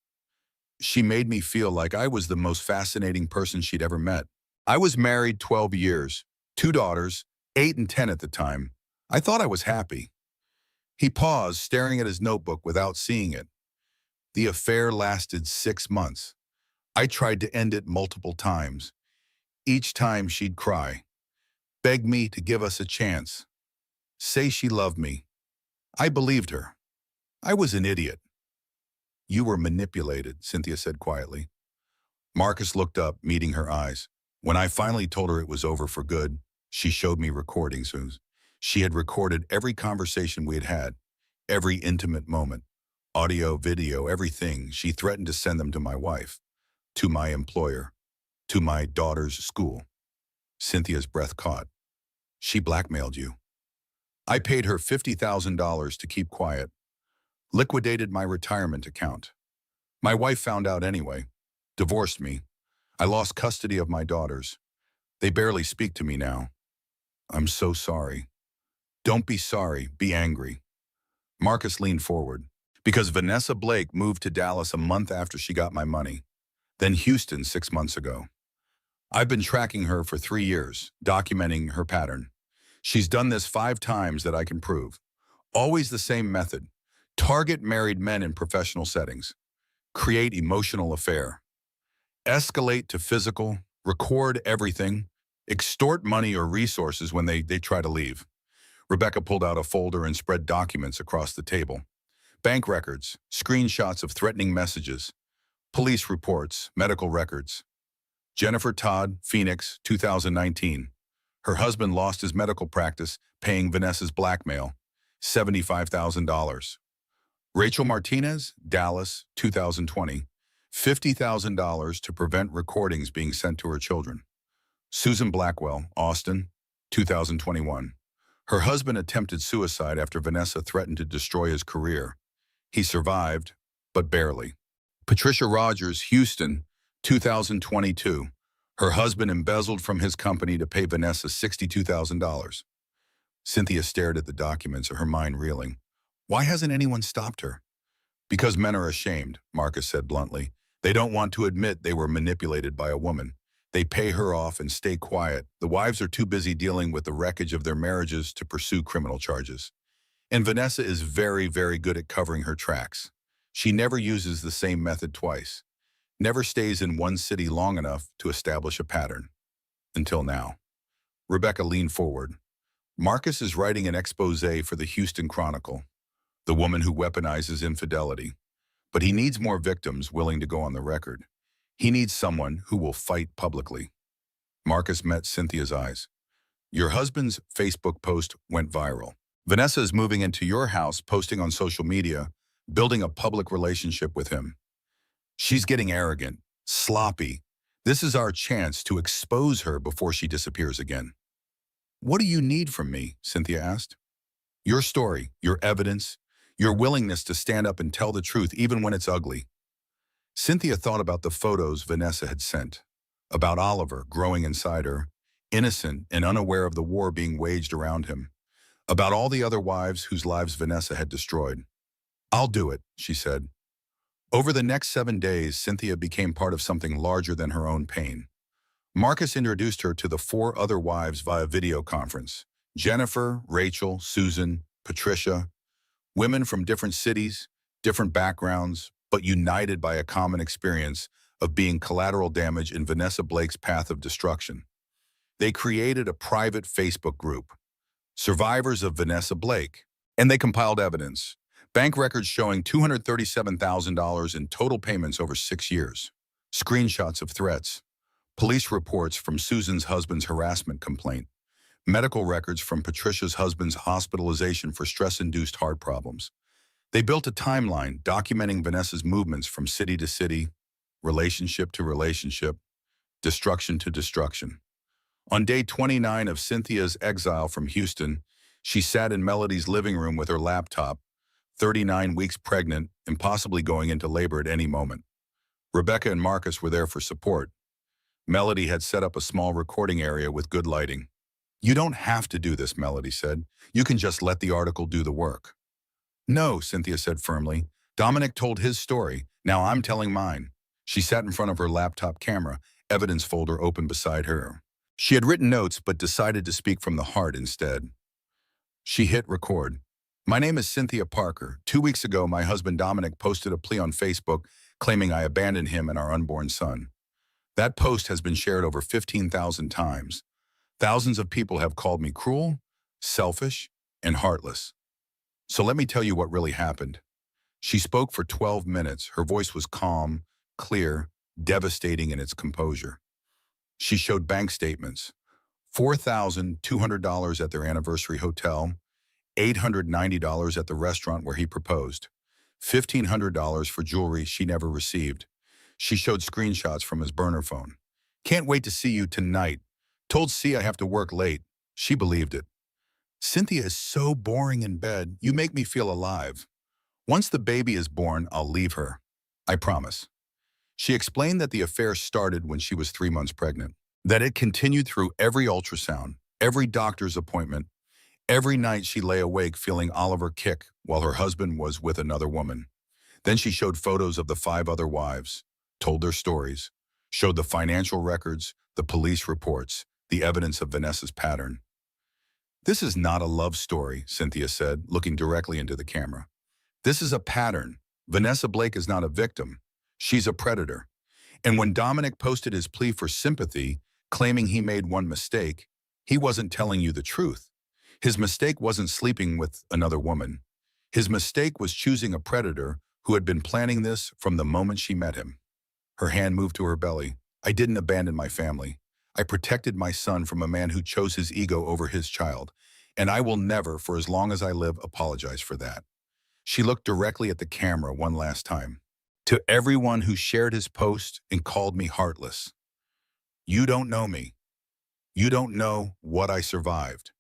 She made me feel like I was the most fascinating person she'd ever met. I was married 12 years, 2 daughters, 8 and 10 at the time. I thought I was happy. He paused, staring at his notebook without seeing it. The affair lasted 6 months. I tried to end it multiple times. Each time she'd cry, beg me to give us a chance, say she loved me. I believed her. I was an idiot. You were manipulated, Cynthia said quietly. Marcus looked up, meeting her eyes. When I finally told her it was over for good, she showed me recordings. She had recorded every conversation we had had, every intimate moment, audio, video, everything. She threatened to send them to my wife, to my employer, to my daughter's school. Cynthia's breath caught. She blackmailed you. I paid her $50,000 to keep quiet, liquidated my retirement account. My wife found out anyway, divorced me. I lost custody of my daughters. They barely speak to me now. I'm so sorry. Don't be sorry, be angry. Marcus leaned forward. Because Vanessa Blake moved to Dallas a month after she got my money, then Houston 6 months ago. I've been tracking her for 3 years, documenting her pattern. She's done this 5 times that I can prove. Always the same method. Target married men in professional settings. Create emotional affair. Escalate to physical, record everything, extort money or resources when they try to leave. Rebecca pulled out a folder and spread documents across the table. Bank records, screenshots of threatening messages, police reports, medical records. Jennifer Todd, Phoenix, 2019. Her husband lost his medical practice paying Vanessa's blackmail, $75,000. Rachel Martinez, Dallas, 2020. $50,000 to prevent recordings being sent to her children. Susan Blackwell, Austin, 2021. Her husband attempted suicide after Vanessa threatened to destroy his career. He survived, but barely. Patricia Rogers, Houston, 2022. Her husband embezzled from his company to pay Vanessa $62,000. Cynthia stared at the documents, her mind reeling. Why hasn't anyone stopped her? Because men are ashamed, Marcus said bluntly. They don't want to admit they were manipulated by a woman. They pay her off and stay quiet. The wives are too busy dealing with the wreckage of their marriages to pursue criminal charges. And Vanessa is very, very good at covering her tracks. She never uses the same method twice. Never stays in one city long enough to establish a pattern. Until now. Rebecca leaned forward. Marcus is writing an expose for the Houston Chronicle, the woman who weaponizes infidelity. But he needs more victims willing to go on the record. He needs someone who will fight publicly. Marcus met Cynthia's eyes. Your husband's Facebook post went viral. Vanessa is moving into your house, posting on social media, building a public relationship with him. She's getting arrogant, sloppy. This is our chance to expose her before she disappears again. What do you need from me? Cynthia asked. Your story, your evidence, your willingness to stand up and tell the truth even when it's ugly. Cynthia thought about the photos Vanessa had sent, about Oliver growing inside her, innocent and unaware of the war being waged around him, about all the other wives whose lives Vanessa had destroyed. I'll do it, she said. Over the next 7 days, Cynthia became part of something larger than her own pain. Marcus introduced her to the 4 other wives via video conference. Jennifer, Rachel, Susan, Patricia, women from different cities, different backgrounds, but united by a common experience of being collateral damage in Vanessa Blake's path of destruction. They created a private Facebook group, Survivors of Vanessa Blake, and they compiled evidence. Bank records showing $237,000 in total payments over 6 years. Screenshots of threats. Police reports from Susan's husband's harassment complaint. Medical records from Patricia's husband's hospitalization for stress-induced heart problems. They built a timeline documenting Vanessa's movements from city to city, relationship to relationship, destruction to destruction. On day 29 of Cynthia's exile from Houston, she sat in Melody's living room with her laptop, 39 weeks pregnant and possibly going into labor at any moment. Rebecca and Marcus were there for support. Melody had set up a small recording area with good lighting. You don't have to do this, Melody said. You can just let the article do the work. No, Cynthia said firmly. Dominic told his story. Now I'm telling mine. She sat in front of her laptop camera, evidence folder open beside her. She had written notes but decided to speak from the heart instead. She hit record. My name is Cynthia Parker. 2 weeks ago, my husband Dominic posted a plea on Facebook claiming I abandoned him and our unborn son. That post has been shared over 15,000 times. Thousands of people have called me cruel, selfish, and heartless. So let me tell you what really happened. She spoke for 12 minutes. Her voice was calm, clear, devastating in its composure. She showed bank statements. $4,200 at their anniversary hotel, $890 at the restaurant where he proposed, $1,500 for jewelry she never received. She showed screenshots from his burner phone. Can't wait to see you tonight. Told C I have to work late. She believed it. Cynthia is so boring in bed, you make me feel alive. Once the baby is born, I'll leave her. I promise. She explained that the affair started when she was 3 months pregnant, that it continued through every ultrasound, every doctor's appointment. Every night she lay awake feeling Oliver kick while her husband was with another woman. Then she showed photos of the 5 other wives, told their stories, showed the financial records, the police reports, the evidence of Vanessa's pattern. This is not a love story, Cynthia said, looking directly into the camera. This is a pattern. Vanessa Blake is not a victim. She's a predator. And when Dominic posted his plea for sympathy, claiming he made one mistake, he wasn't telling you the truth. His mistake wasn't sleeping with another woman. His mistake was choosing a predator who had been planning this from the moment she met him. Her hand moved to her belly. I didn't abandon my family. I protected my son from a man who chose his ego over his child, and I will never, for as long as I live, apologize for that. She looked directly at the camera one last time. To everyone who shared his post and called me heartless, you don't know me. You don't know what I survived.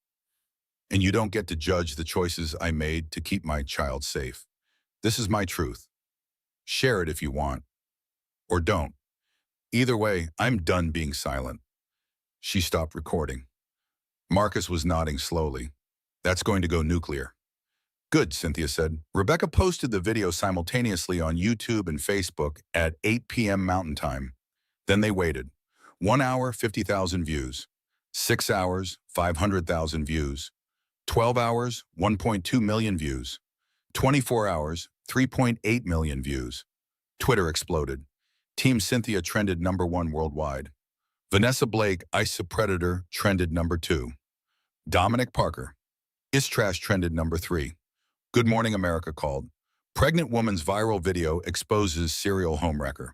And you don't get to judge the choices I made to keep my child safe. This is my truth. Share it if you want, or don't. Either way, I'm done being silent. She stopped recording. Marcus was nodding slowly. That's going to go nuclear. Good, Cynthia said. Rebecca posted the video simultaneously on YouTube and Facebook at 8 p.m. Mountain Time. Then they waited. 1 hour, 50,000 views. 6 hours, 500,000 views. 12 hours, 1.2 million views. 24 hours, 3.8 million views. Twitter exploded. Team Cynthia trended #1 worldwide. Vanessa Blake, Ice Predator, trended #2. Dominic Parker, Is Trash trended #3. Good Morning America called. Pregnant woman's viral video exposes serial homewrecker.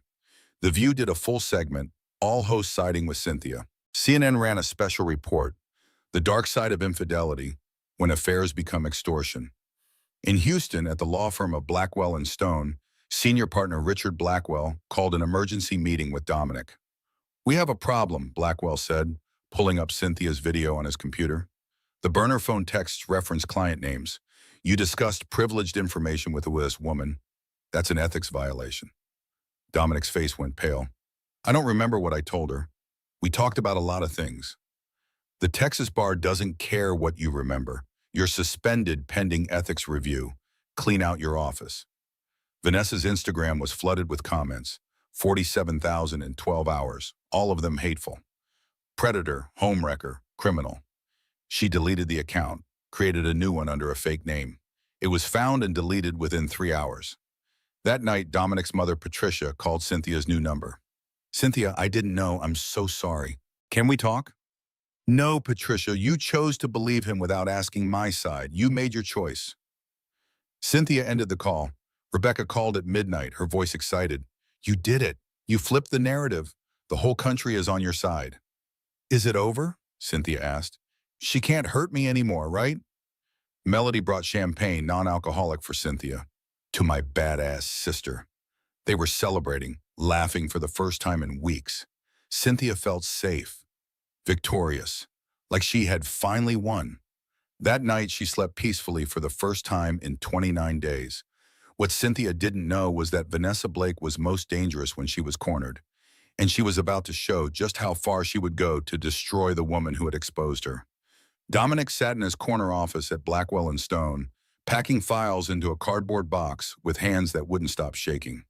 The View did a full segment, all hosts siding with Cynthia. CNN ran a special report, The Dark Side of Infidelity, When Affairs Become Extortion. In Houston, at the law firm of Blackwell and Stone, senior partner Richard Blackwell called an emergency meeting with Dominic. We have a problem, Blackwell said, pulling up Cynthia's video on his computer. The burner phone texts reference client names. You discussed privileged information with this woman. That's an ethics violation. Dominic's face went pale. I don't remember what I told her. We talked about a lot of things. The Texas bar doesn't care what you remember. You're suspended pending ethics review. Clean out your office. Vanessa's Instagram was flooded with comments. 47,000 in 12 hours, all of them hateful. Predator, homewrecker, criminal. She deleted the account, created a new one under a fake name. It was found and deleted within 3 hours. That night, Dominic's mother, Patricia, called Cynthia's new number. Cynthia, I didn't know. I'm so sorry. Can we talk? No, Patricia, you chose to believe him without asking my side. You made your choice. Cynthia ended the call. Rebecca called at midnight, her voice excited. You did it. You flipped the narrative. The whole country is on your side. Is it over? Cynthia asked. She can't hurt me anymore, right? Melody brought champagne, non-alcoholic, for Cynthia. To my badass sister. They were celebrating, laughing for the first time in weeks. Cynthia felt safe, victorious, like she had finally won. That night, she slept peacefully for the first time in 29 days. What Cynthia didn't know was that Vanessa Blake was most dangerous when she was cornered, and she was about to show just how far she would go to destroy the woman who had exposed her. Dominic sat in his corner office at Blackwell and Stone, packing files into a cardboard box with hands that wouldn't stop shaking.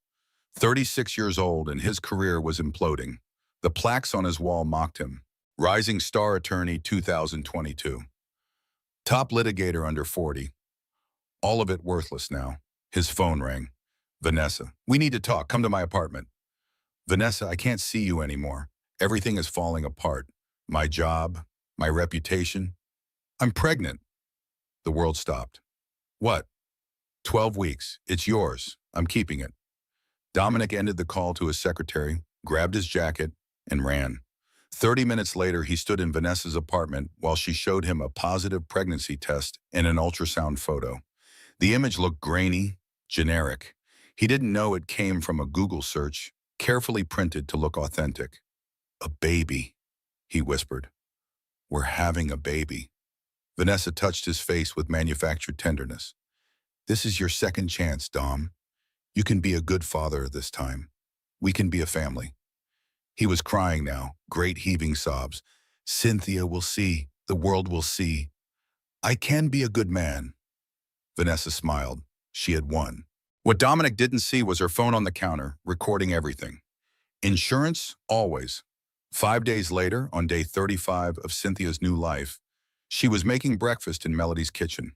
36 years old, and his career was imploding. The plaques on his wall mocked him. Rising Star Attorney 2022. Top litigator under 40. All of it worthless now. His phone rang. Vanessa, we need to talk. Come to my apartment. Vanessa, I can't see you anymore. Everything is falling apart. My job, my reputation. I'm pregnant. The world stopped. What? 12 weeks. It's yours. I'm keeping it. Dominic ended the call to his secretary, grabbed his jacket, and ran. 30 minutes later, he stood in Vanessa's apartment while she showed him a positive pregnancy test and an ultrasound photo. The image looked grainy, generic. He didn't know it came from a Google search, carefully printed to look authentic. A baby, he whispered. We're having a baby. Vanessa touched his face with manufactured tenderness. This is your second chance, Dom. You can be a good father this time. We can be a family. He was crying now, great heaving sobs. Cynthia will see. The world will see. I can be a good man. Vanessa smiled. She had won. What Dominic didn't see was her phone on the counter, recording everything. Insurance, always. 5 days later, on day 35 of Cynthia's new life, she was making breakfast in Melody's kitchen.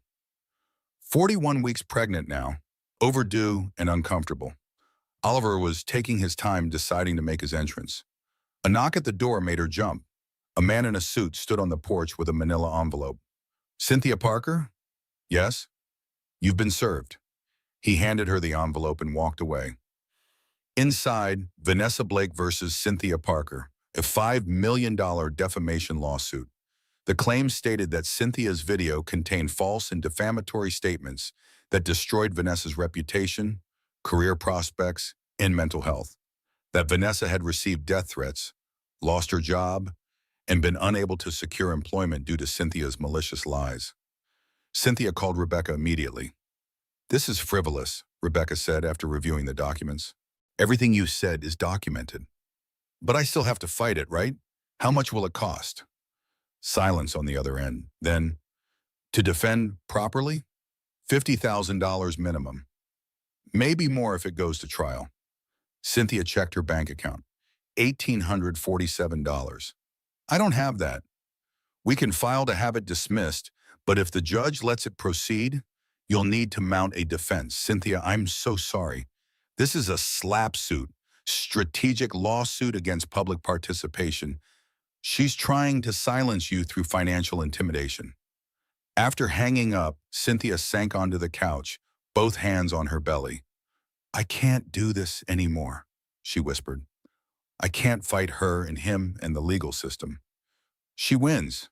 41 weeks pregnant now, overdue and uncomfortable. Oliver was taking his time deciding to make his entrance. A knock at the door made her jump. A man in a suit stood on the porch with a manila envelope. Cynthia Parker? Yes? You've been served. He handed her the envelope and walked away. Inside, Vanessa Blake versus Cynthia Parker, a $5 million defamation lawsuit. The claim stated that Cynthia's video contained false and defamatory statements that destroyed Vanessa's reputation, career prospects, and mental health. That Vanessa had received death threats, lost her job, and been unable to secure employment due to Cynthia's malicious lies. Cynthia called Rebecca immediately. This is frivolous, Rebecca said after reviewing the documents. Everything you said is documented. But I still have to fight it, right? How much will it cost? Silence on the other end. Then, to defend properly, $50,000 minimum. Maybe more if it goes to trial. Cynthia checked her bank account. $1,847. I don't have that. We can file to have it dismissed, but if the judge lets it proceed, you'll need to mount a defense. Cynthia, I'm so sorry. This is a slap suit, strategic lawsuit against public participation. She's trying to silence you through financial intimidation. After hanging up, Cynthia sank onto the couch, both hands on her belly. I can't do this anymore, she whispered. I can't fight her and him and the legal system. She wins.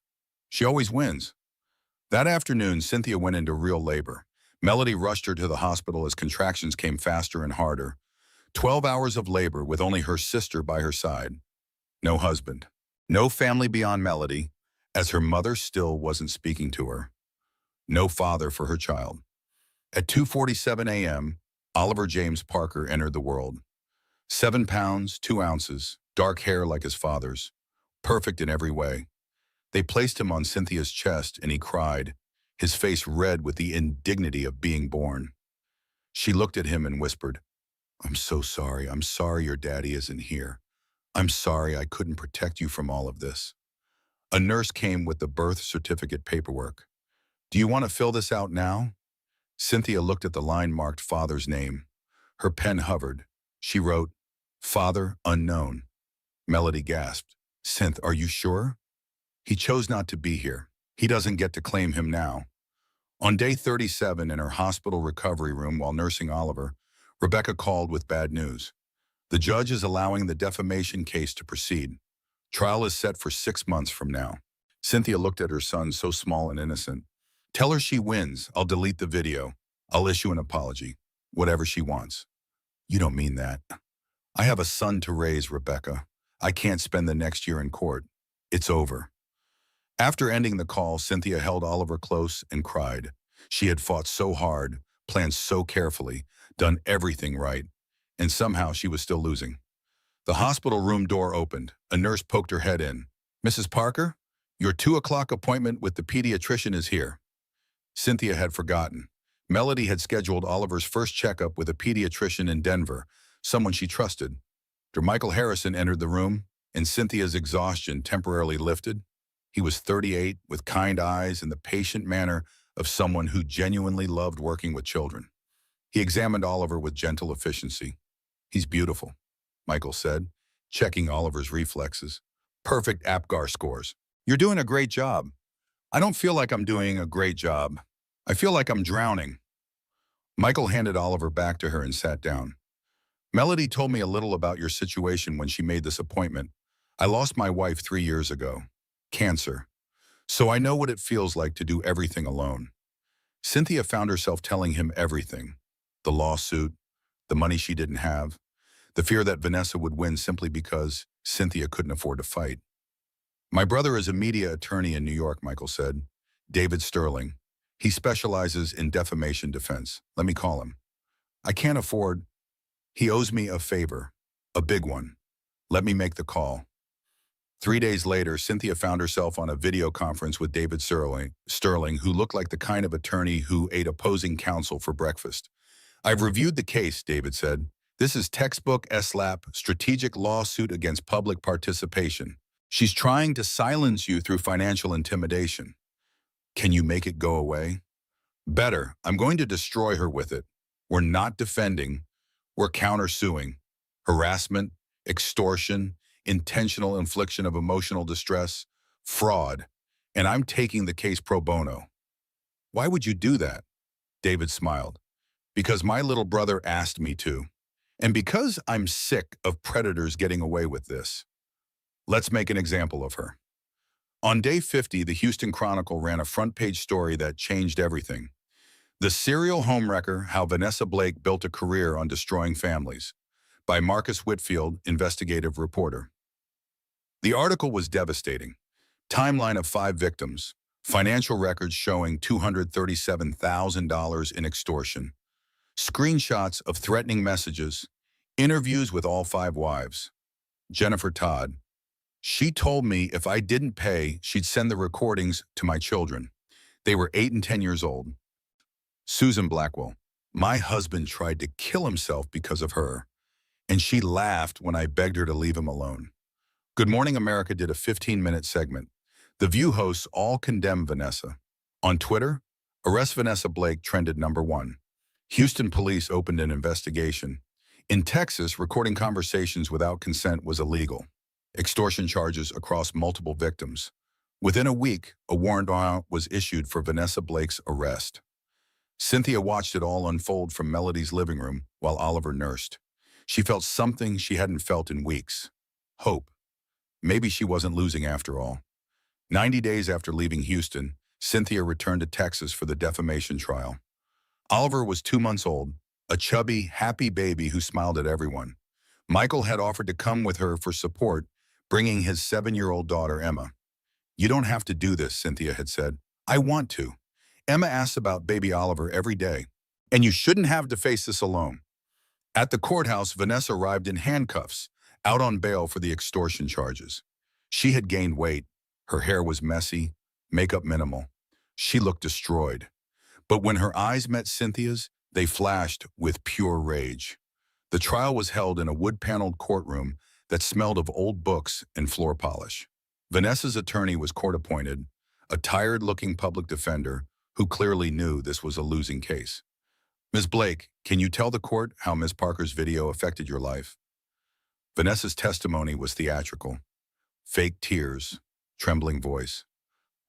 She always wins. That afternoon, Cynthia went into real labor. Melody rushed her to the hospital as contractions came faster and harder. 12 hours of labor with only her sister by her side. No husband. No family beyond Melody, as her mother still wasn't speaking to her. No father for her child. At 2:47 a.m., Oliver James Parker entered the world. 7 pounds, 2 ounces, dark hair like his father's, perfect in every way. They placed him on Cynthia's chest and he cried, his face red with the indignity of being born. She looked at him and whispered, I'm so sorry. I'm sorry your daddy isn't here. I'm sorry I couldn't protect you from all of this. A nurse came with the birth certificate paperwork. Do you want to fill this out now? Cynthia looked at the line marked father's name. Her pen hovered. She wrote, Father unknown. Melody gasped. Synth, are you sure? He chose not to be here. He doesn't get to claim him now. On day 37 in her hospital recovery room while nursing Oliver, Rebecca called with bad news. The judge is allowing the defamation case to proceed. Trial is set for 6 months from now. Cynthia looked at her son, so small and innocent. Tell her she wins. I'll delete the video. I'll issue an apology. Whatever she wants. You don't mean that. I have a son to raise, Rebecca. I can't spend the next year in court. It's over. After ending the call, Cynthia held Oliver close and cried. She had fought so hard, planned so carefully, done everything right, and somehow she was still losing. The hospital room door opened. A nurse poked her head in. Mrs. Parker, your 2 o'clock appointment with the pediatrician is here. Cynthia had forgotten. Melody had scheduled Oliver's first checkup with a pediatrician in Denver, someone she trusted. Dr. Michael Harrison entered the room, and Cynthia's exhaustion temporarily lifted. He was 38, with kind eyes and the patient manner of someone who genuinely loved working with children. He examined Oliver with gentle efficiency. "He's beautiful," Michael said, checking Oliver's reflexes. "Perfect APGAR scores. You're doing a great job." "I don't feel like I'm doing a great job. I feel like I'm drowning." Michael handed Oliver back to her and sat down. "Melody told me a little about your situation when she made this appointment. I lost my wife 3 years ago. Cancer. So I know what it feels like to do everything alone." Cynthia found herself telling him everything. The lawsuit, the money she didn't have, the fear that Vanessa would win simply because Cynthia couldn't afford to fight. "My brother is a media attorney in New York," Michael said. "David Sterling. He specializes in defamation defense. Let me call him. I can't afford. He owes me a favor. A big one. Let me make the call." 3 days later, Cynthia found herself on a video conference with David Sterling, who looked like the kind of attorney who ate opposing counsel for breakfast. "I've reviewed the case," David said. "This is textbook SLAP, strategic lawsuit against public participation. She's trying to silence you through financial intimidation. Can you make it go away?" "Better. I'm going to destroy her with it. We're not defending. We're countersuing. Harassment, extortion, intentional infliction of emotional distress, fraud. And I'm taking the case pro bono." "Why would you do that?" David smiled. "Because my little brother asked me to. And because I'm sick of predators getting away with this. Let's make an example of her." On day 50, the Houston Chronicle ran a front-page story that changed everything. "The Serial Homewrecker: How Vanessa Blake Built a Career on Destroying Families," by Marcus Whitfield, investigative reporter. The article was devastating. Timeline of 5 victims, financial records showing $237,000 in extortion, screenshots of threatening messages, interviews with all 5 wives. Jennifer Todd. "She told me if I didn't pay, she'd send the recordings to my children. They were 8 and 10 years old." Susan Blackwell. "My husband tried to kill himself because of her, and she laughed when I begged her to leave him alone." Good Morning America did a 15-minute segment. The View hosts all condemn Vanessa. On Twitter, "Arrest Vanessa Blake" trended #1. Houston police opened an investigation. In Texas, recording conversations without consent was illegal. Extortion charges across multiple victims. Within a week, a warrant was issued for Vanessa Blake's arrest. Cynthia watched it all unfold from Melody's living room while Oliver nursed. She felt something she hadn't felt in weeks. Hope. Maybe she wasn't losing after all. 90 days after leaving Houston, Cynthia returned to Texas for the defamation trial. Oliver was 2 months old, a chubby, happy baby who smiled at everyone. Michael had offered to come with her for support, bringing his 7-year-old daughter, Emma. "You don't have to do this," Cynthia had said. "I want to. Emma asks about baby Oliver every day, and you shouldn't have to face this alone." At the courthouse, Vanessa arrived in handcuffs, out on bail for the extortion charges. She had gained weight. Her hair was messy, makeup minimal. She looked destroyed. But when her eyes met Cynthia's, they flashed with pure rage. The trial was held in a wood-paneled courtroom that smelled of old books and floor polish. Vanessa's attorney was court-appointed, a tired-looking public defender who clearly knew this was a losing case. "Ms. Blake, can you tell the court how Ms. Parker's video affected your life?" Vanessa's testimony was theatrical. Fake tears, trembling voice.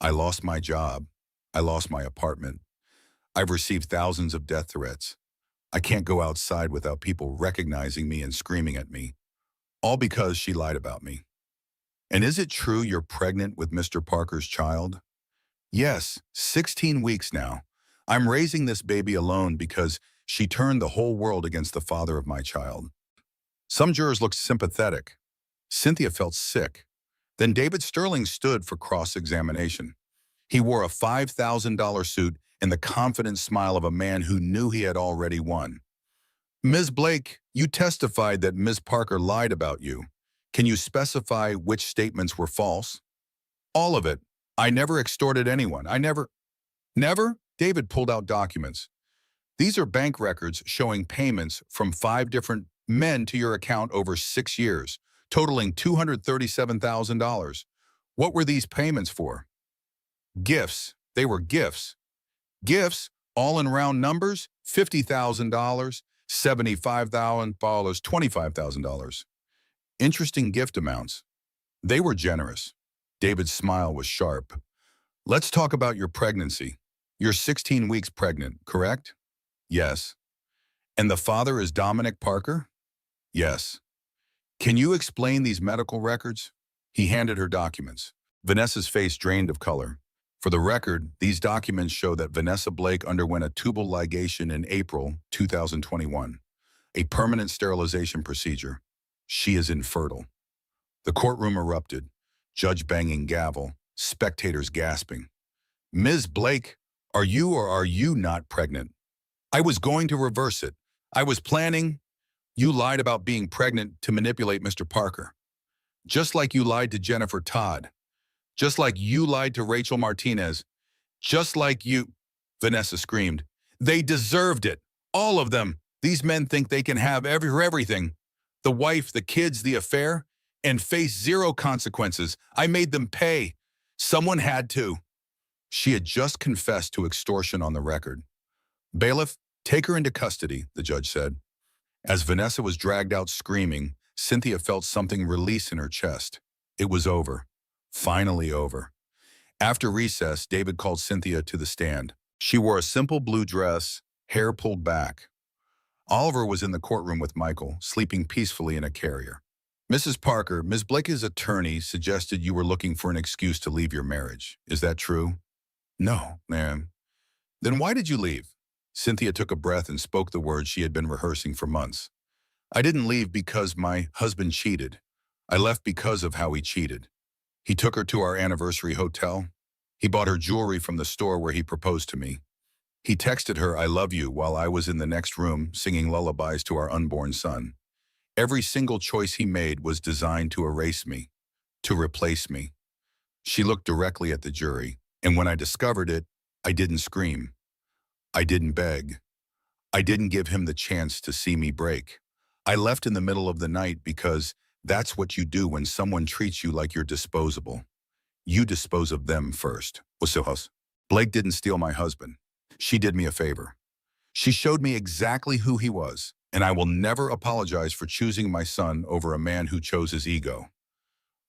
"I lost my job. I lost my apartment. I've received thousands of death threats. I can't go outside without people recognizing me and screaming at me. All because she lied about me. And is it true you're pregnant with Mr. Parker's child?" "Yes, 16 weeks now. I'm raising this baby alone because she turned the whole world against the father of my child." Some jurors looked sympathetic. Cynthia felt sick. Then David Sterling stood for cross-examination. He wore a $5,000 suit and the confident smile of a man who knew he had already won. "Ms. Blake, you testified that Ms. Parker lied about you. Can you specify which statements were false?" "All of it. I never extorted anyone. I never—" "Never?" David pulled out documents. "These are bank records showing payments from 5 different men to your account over 6 years, totaling $237,000. What were these payments for?" "Gifts. They were gifts." Gifts, all in round numbers, $50,000, $75,000, $25,000. Interesting gift amounts. They were generous. David's smile was sharp. Let's talk about your pregnancy. You're 16 weeks pregnant, correct? Yes. And the father is Dominic Parker? Yes. Can you explain these medical records? He handed her documents. Vanessa's face drained of color. For the record, these documents show that Vanessa Blake underwent a tubal ligation in April 2021, a permanent sterilization procedure. She is infertile. The courtroom erupted, judge banging gavel, spectators gasping. Ms. Blake, are you or are you not pregnant? I was going to reverse it. I was planning. You lied about being pregnant to manipulate Mr. Parker. Just like you lied to Jennifer Todd. Just like you lied to Rachel Martinez. Just like you, Vanessa screamed. They deserved it. All of them. These men think they can have everything. The wife, the kids, the affair, and face zero consequences. I made them pay. Someone had to. She had just confessed to extortion on the record. Bailiff, take her into custody, the judge said. As Vanessa was dragged out screaming, Cynthia felt something release in her chest. It was over. Finally over. After recess, David called Cynthia to the stand. She wore a simple blue dress, hair pulled back. Oliver was in the courtroom with Michael, sleeping peacefully in a carrier. Mrs. Parker, Ms. Blake's attorney suggested you were looking for an excuse to leave your marriage. Is that true? No, ma'am. Then why did you leave? Cynthia took a breath and spoke the words she had been rehearsing for months. I didn't leave because my husband cheated. I left because of how he cheated. He took her to our anniversary hotel. He bought her jewelry from the store where he proposed to me. He texted her, I love you, while I was in the next room singing lullabies to our unborn son. Every single choice he made was designed to erase me, to replace me. She looked directly at the jury, and when I discovered it, I didn't scream. I didn't beg. I didn't give him the chance to see me break. I left in the middle of the night because that's what you do when someone treats you like you're disposable. You dispose of them first. Blake didn't steal my husband. She did me a favor. She showed me exactly who he was, and I will never apologize for choosing my son over a man who chose his ego.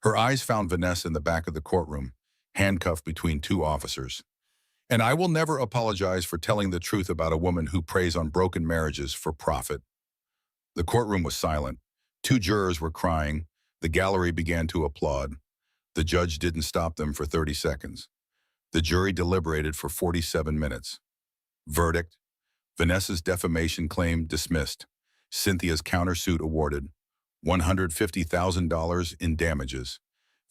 Her eyes found Vanessa in the back of the courtroom, handcuffed between two officers. And I will never apologize for telling the truth about a woman who preys on broken marriages for profit. The courtroom was silent. Two jurors were crying. The gallery began to applaud. The judge didn't stop them for 30 seconds. The jury deliberated for 47 minutes. Verdict: Vanessa's defamation claim dismissed. Cynthia's countersuit awarded. $150,000 in damages.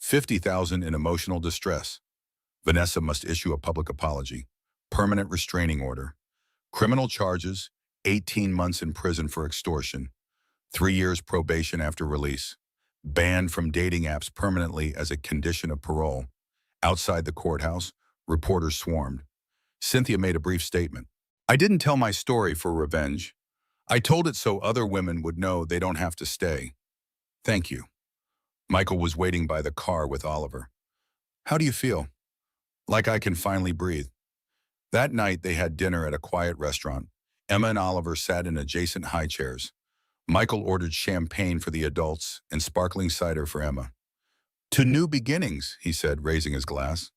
$50,000 in emotional distress. Vanessa must issue a public apology. Permanent restraining order. Criminal charges: 18 months in prison for extortion. 3 years probation after release. Banned from dating apps permanently as a condition of parole. Outside the courthouse, reporters swarmed. Cynthia made a brief statement. I didn't tell my story for revenge. I told it so other women would know they don't have to stay. Thank you. Michael was waiting by the car with Oliver. How do you feel? Like I can finally breathe. That night they had dinner at a quiet restaurant. Emma and Oliver sat in adjacent high chairs. Michael ordered champagne for the adults and sparkling cider for Emma. To new beginnings, he said, raising his glass.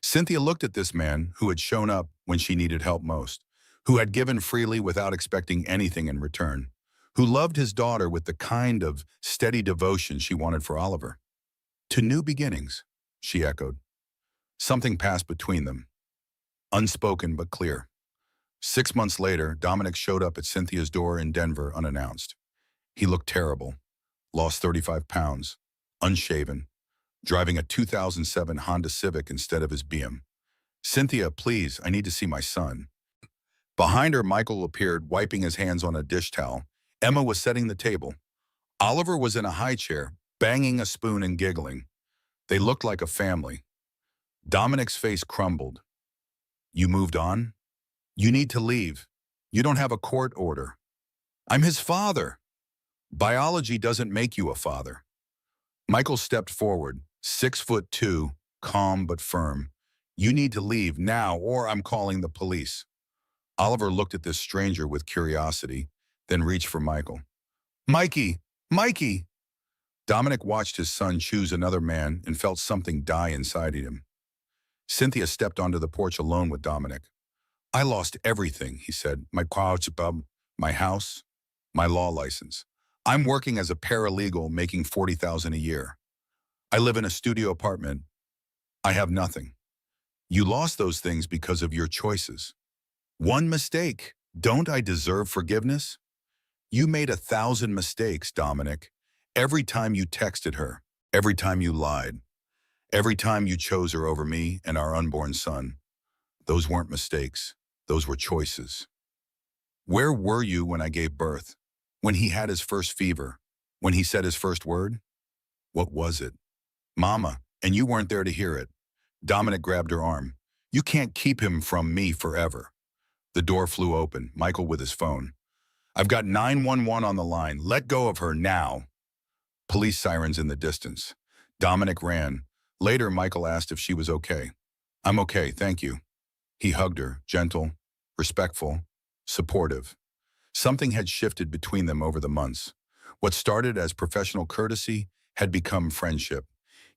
Cynthia looked at this man who had shown up when she needed help most, who had given freely without expecting anything in return, who loved his daughter with the kind of steady devotion she wanted for Oliver. To new beginnings, she echoed. Something passed between them, unspoken but clear. 6 months later, Dominic showed up at Cynthia's door in Denver unannounced. He looked terrible, lost 35 pounds, unshaven, driving a 2007 Honda Civic instead of his BM. Cynthia, please, I need to see my son. Behind her, Michael appeared, wiping his hands on a dish towel. Emma was setting the table. Oliver was in a high chair, banging a spoon and giggling. They looked like a family. Dominic's face crumbled. You moved on? You need to leave. You don't have a court order. I'm his father. Biology doesn't make you a father. Michael stepped forward, 6'2", calm but firm. You need to leave now or I'm calling the police. Oliver looked at this stranger with curiosity, then reached for Michael. Mikey! Mikey! Dominic watched his son choose another man and felt something die inside him. Cynthia stepped onto the porch alone with Dominic. I lost everything, he said. My couch, my house, my law license. I'm working as a paralegal making $40,000 a year. I live in a studio apartment. I have nothing. You lost those things because of your choices. One mistake. Don't I deserve forgiveness? You made 1,000 mistakes, Dominic. Every time you texted her, every time you lied, every time you chose her over me and our unborn son. Those weren't mistakes. Those were choices. Where were you when I gave birth? When he had his first fever? When he said his first word? What was it? Mama, and you weren't there to hear it. Dominic grabbed her arm. You can't keep him from me forever. The door flew open, Michael with his phone. I've got 911 on the line. Let go of her now. Police sirens in the distance. Dominic ran. Later, Michael asked if she was okay. I'm okay, thank you. He hugged her, gentle, respectful, supportive. Something had shifted between them over the months. What started as professional courtesy had become friendship,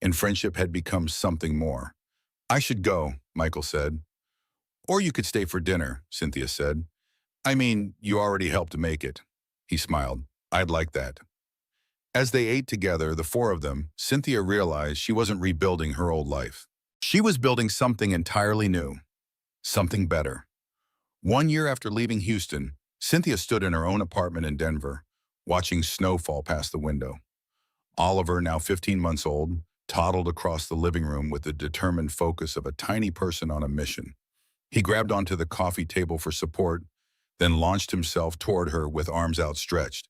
and friendship had become something more. I should go, Michael said. Or you could stay for dinner, Cynthia said. I mean, you already helped make it. He smiled. I'd like that. As they ate together, the four of them, Cynthia realized she wasn't rebuilding her old life. She was building something entirely new, something better. 1 year after leaving Houston, Cynthia stood in her own apartment in Denver, watching snow fall past the window. Oliver, now 15 months old, toddled across the living room with the determined focus of a tiny person on a mission. He grabbed onto the coffee table for support, then launched himself toward her with arms outstretched.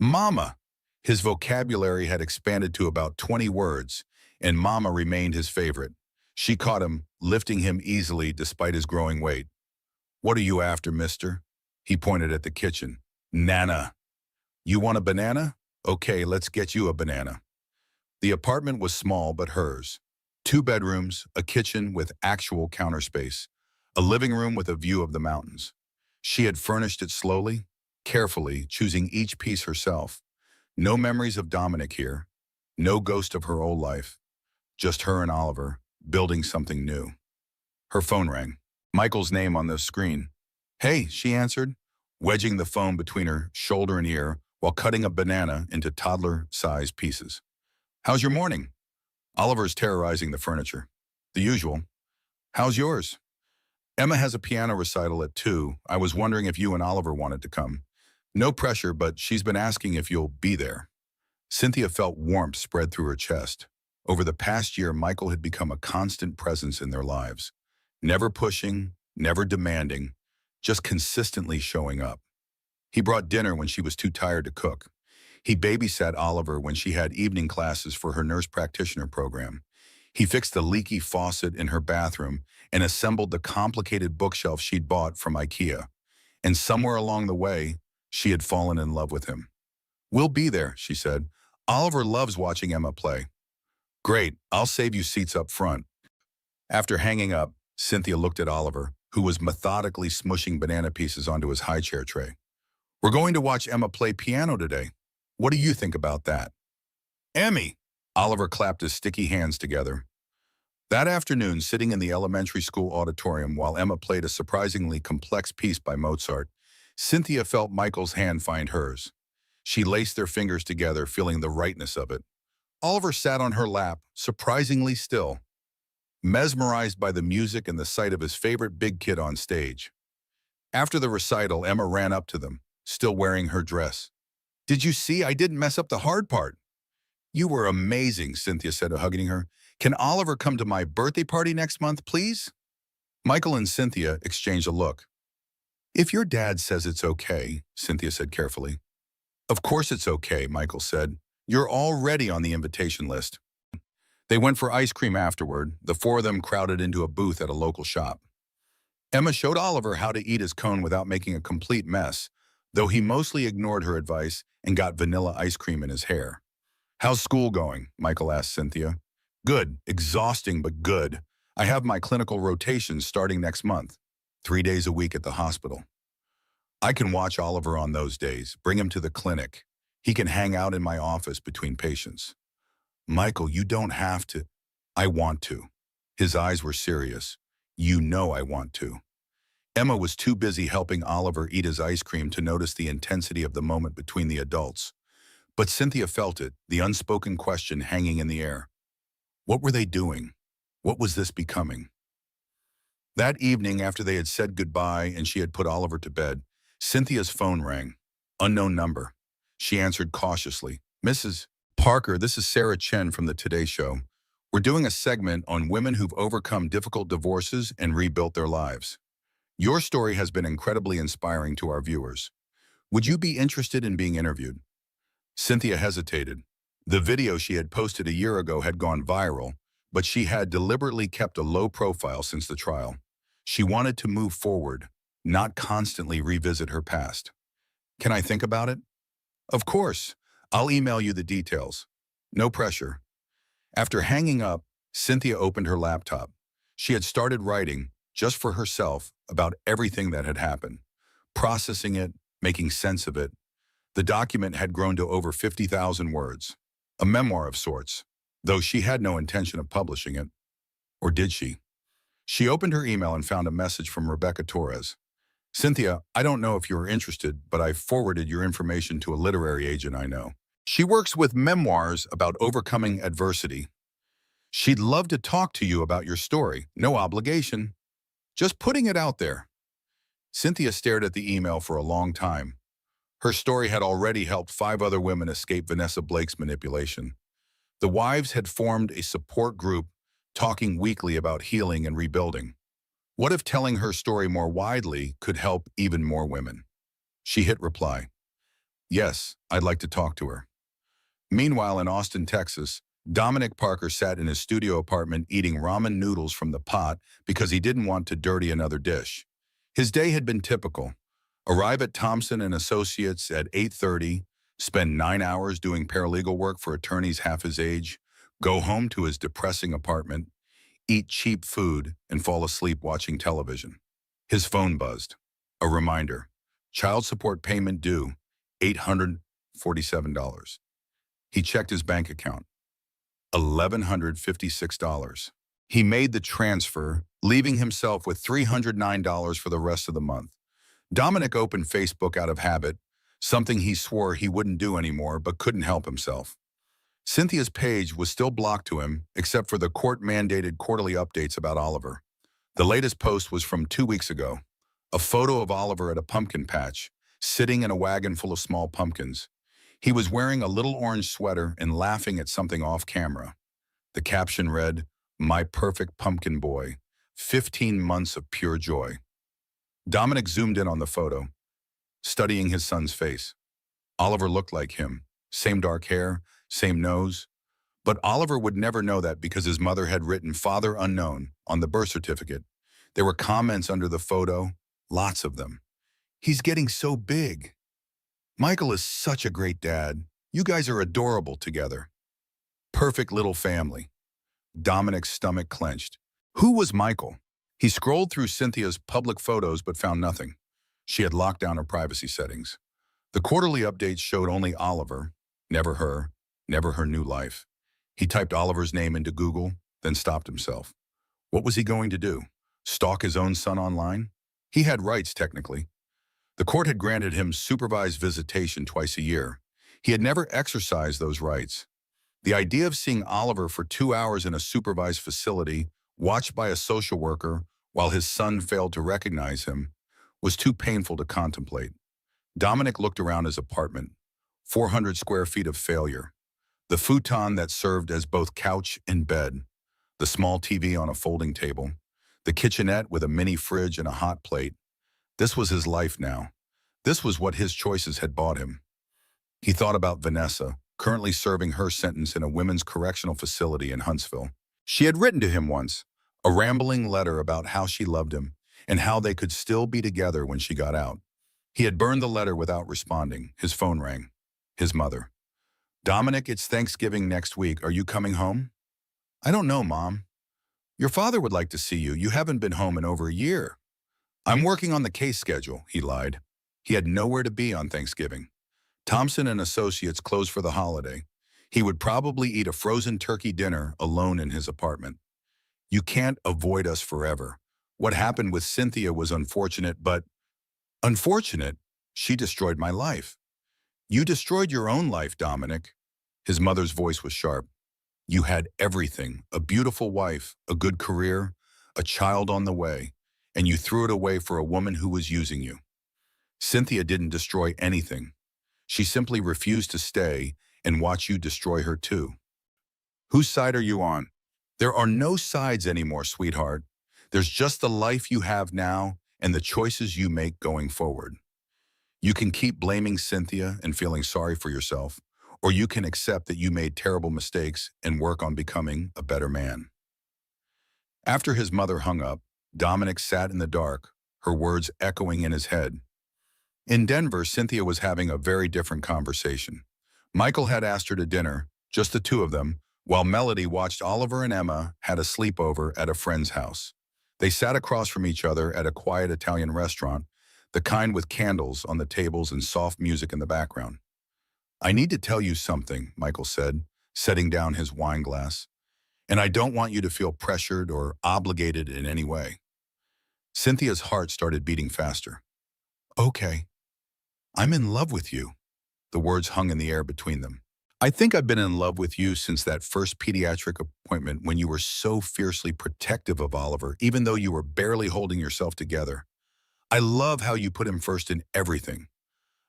Mama! His vocabulary had expanded to about 20 words, and Mama remained his favorite. She caught him, lifting him easily despite his growing weight. What are you after, mister? He pointed at the kitchen. Nana. You want a banana? Okay, let's get you a banana. The apartment was small but hers. 2 bedrooms, a kitchen with actual counter space, a living room with a view of the mountains. She had furnished it slowly, carefully, choosing each piece herself. No memories of Dominic here, no ghost of her old life, just her and Oliver, building something new. Her phone rang. Michael's name on the screen. Hey, she answered, wedging the phone between her shoulder and ear while cutting a banana into toddler-sized pieces. How's your morning? Oliver's terrorizing the furniture. The usual. How's yours? Emma has a piano recital at 2. I was wondering if you and Oliver wanted to come. No pressure, but she's been asking if you'll be there. Cynthia felt warmth spread through her chest. Over the past year, Michael had become a constant presence in their lives. Never pushing, never demanding, just consistently showing up. He brought dinner when she was too tired to cook. He babysat Oliver when she had evening classes for her nurse practitioner program. He fixed the leaky faucet in her bathroom and assembled the complicated bookshelf she'd bought from IKEA. And somewhere along the way, she had fallen in love with him. We'll be there, she said. Oliver loves watching Emma play. Great, I'll save you seats up front. After hanging up, Cynthia looked at Oliver, who was methodically smushing banana pieces onto his high chair tray. We're going to watch Emma play piano today. What do you think about that? Emmy! Oliver clapped his sticky hands together. That afternoon, sitting in the elementary school auditorium while Emma played a surprisingly complex piece by Mozart, Cynthia felt Michael's hand find hers. She laced their fingers together, feeling the rightness of it. Oliver sat on her lap, surprisingly still, mesmerized by the music and the sight of his favorite big kid on stage. After the recital, Emma ran up to them, still wearing her dress. Did you see? I didn't mess up the hard part. You were amazing, Cynthia said, hugging her. Can Oliver come to my birthday party next month, please? Michael and Cynthia exchanged a look. If your dad says it's okay, Cynthia said carefully. Of course it's okay, Michael said. You're already on the invitation list. They went for ice cream afterward. The four of them crowded into a booth at a local shop. Emma showed Oliver how to eat his cone without making a complete mess, though he mostly ignored her advice and got vanilla ice cream in his hair. How's school going? Michael asked Cynthia. Good. Exhausting, but good. I have my clinical rotations starting next month, 3 days a week at the hospital. I can watch Oliver on those days, bring him to the clinic. He can hang out in my office between patients. Michael, you don't have to. I want to. His eyes were serious. You know I want to. Emma was too busy helping Oliver eat his ice cream to notice the intensity of the moment between the adults. But Cynthia felt it, the unspoken question hanging in the air. What were they doing? What was this becoming? That evening, after they had said goodbye and she had put Oliver to bed, Cynthia's phone rang. Unknown number. She answered cautiously. Mrs. Parker, this is Sarah Chen from the Today Show. We're doing a segment on women who've overcome difficult divorces and rebuilt their lives. Your story has been incredibly inspiring to our viewers. Would you be interested in being interviewed? Cynthia hesitated. The video she had posted a year ago had gone viral, but she had deliberately kept a low profile since the trial. She wanted to move forward, not constantly revisit her past. Can I think about it? Of course. I'll email you the details. No pressure. After hanging up, Cynthia opened her laptop. She had started writing, just for herself, about everything that had happened, processing it, making sense of it. The document had grown to over 50,000 words, a memoir of sorts, though she had no intention of publishing it. Or did she? She opened her email and found a message from Rebecca Torres. Cynthia, I don't know if you are interested, but I forwarded your information to a literary agent I know. She works with memoirs about overcoming adversity. She'd love to talk to you about your story. No obligation. Just putting it out there. Cynthia stared at the email for a long time. Her story had already helped 5 other women escape Vanessa Blake's manipulation. The wives had formed a support group, talking weekly about healing and rebuilding. What if telling her story more widely could help even more women? She hit reply. Yes, I'd like to talk to her. Meanwhile, in Austin, Texas, Dominic Parker sat in his studio apartment eating ramen noodles from the pot because he didn't want to dirty another dish. His day had been typical. Arrive at Thompson and Associates at 8:30, spend 9 hours doing paralegal work for attorneys half his age, go home to his depressing apartment, eat cheap food, and fall asleep watching television. His phone buzzed. A reminder. Child support payment due, $847. He checked his bank account. $1,156. He made the transfer, leaving himself with $309 for the rest of the month. Dominic opened Facebook out of habit, something he swore he wouldn't do anymore but couldn't help himself. Cynthia's page was still blocked to him, except for the court-mandated quarterly updates about Oliver. The latest post was from 2 weeks ago, a photo of Oliver at a pumpkin patch, sitting in a wagon full of small pumpkins. He was wearing a little orange sweater and laughing at something off camera. The caption read, "My perfect pumpkin boy, 15 months of pure joy." Dominic zoomed in on the photo, studying his son's face. Oliver looked like him, same dark hair, same nose. But Oliver would never know that because his mother had written "Father Unknown" on the birth certificate. There were comments under the photo, lots of them. He's getting so big. Michael is such a great dad. You guys are adorable together. Perfect little family. Dominic's stomach clenched. Who was Michael? He scrolled through Cynthia's public photos but found nothing. She had locked down her privacy settings. The quarterly updates showed only Oliver, never her new life. He typed Oliver's name into Google, then stopped himself. What was he going to do? Stalk his own son online? He had rights, technically. The court had granted him supervised visitation twice a year. He had never exercised those rights. The idea of seeing Oliver for 2 hours in a supervised facility, watched by a social worker while his son failed to recognize him, was too painful to contemplate. Dominic looked around his apartment. 400 square feet of failure. The futon that served as both couch and bed. The small TV on a folding table. The kitchenette with a mini fridge and a hot plate. This was his life now. This was what his choices had bought him. He thought about Vanessa, currently serving her sentence in a women's correctional facility in Huntsville. She had written to him once, a rambling letter about how she loved him and how they could still be together when she got out. He had burned the letter without responding. His phone rang. His mother. Dominic, it's Thanksgiving next week. Are you coming home? I don't know, Mom. Your father would like to see you. You haven't been home in over a year. I'm working on the case schedule, he lied. He had nowhere to be on Thanksgiving. Thompson and Associates closed for the holiday. He would probably eat a frozen turkey dinner alone in his apartment. You can't avoid us forever. What happened with Cynthia was unfortunate, but unfortunate, she destroyed my life. You destroyed your own life, Dominic. His mother's voice was sharp. You had everything, a beautiful wife, a good career, a child on the way, and you threw it away for a woman who was using you. Cynthia didn't destroy anything. She simply refused to stay and watch you destroy her too. Whose side are you on? There are no sides anymore, sweetheart. There's just the life you have now and the choices you make going forward. You can keep blaming Cynthia and feeling sorry for yourself, or you can accept that you made terrible mistakes and work on becoming a better man. After his mother hung up, Dominic sat in the dark, her words echoing in his head. In Denver, Cynthia was having a very different conversation. Michael had asked her to dinner, just the two of them, while Melody watched Oliver and Emma had a sleepover at a friend's house. They sat across from each other at a quiet Italian restaurant, the kind with candles on the tables and soft music in the background. I need to tell you something, Michael said, setting down his wine glass. And I don't want you to feel pressured or obligated in any way. Cynthia's heart started beating faster. Okay. I'm in love with you. The words hung in the air between them. I think I've been in love with you since that first pediatric appointment when you were so fiercely protective of Oliver, even though you were barely holding yourself together. I love how you put him first in everything.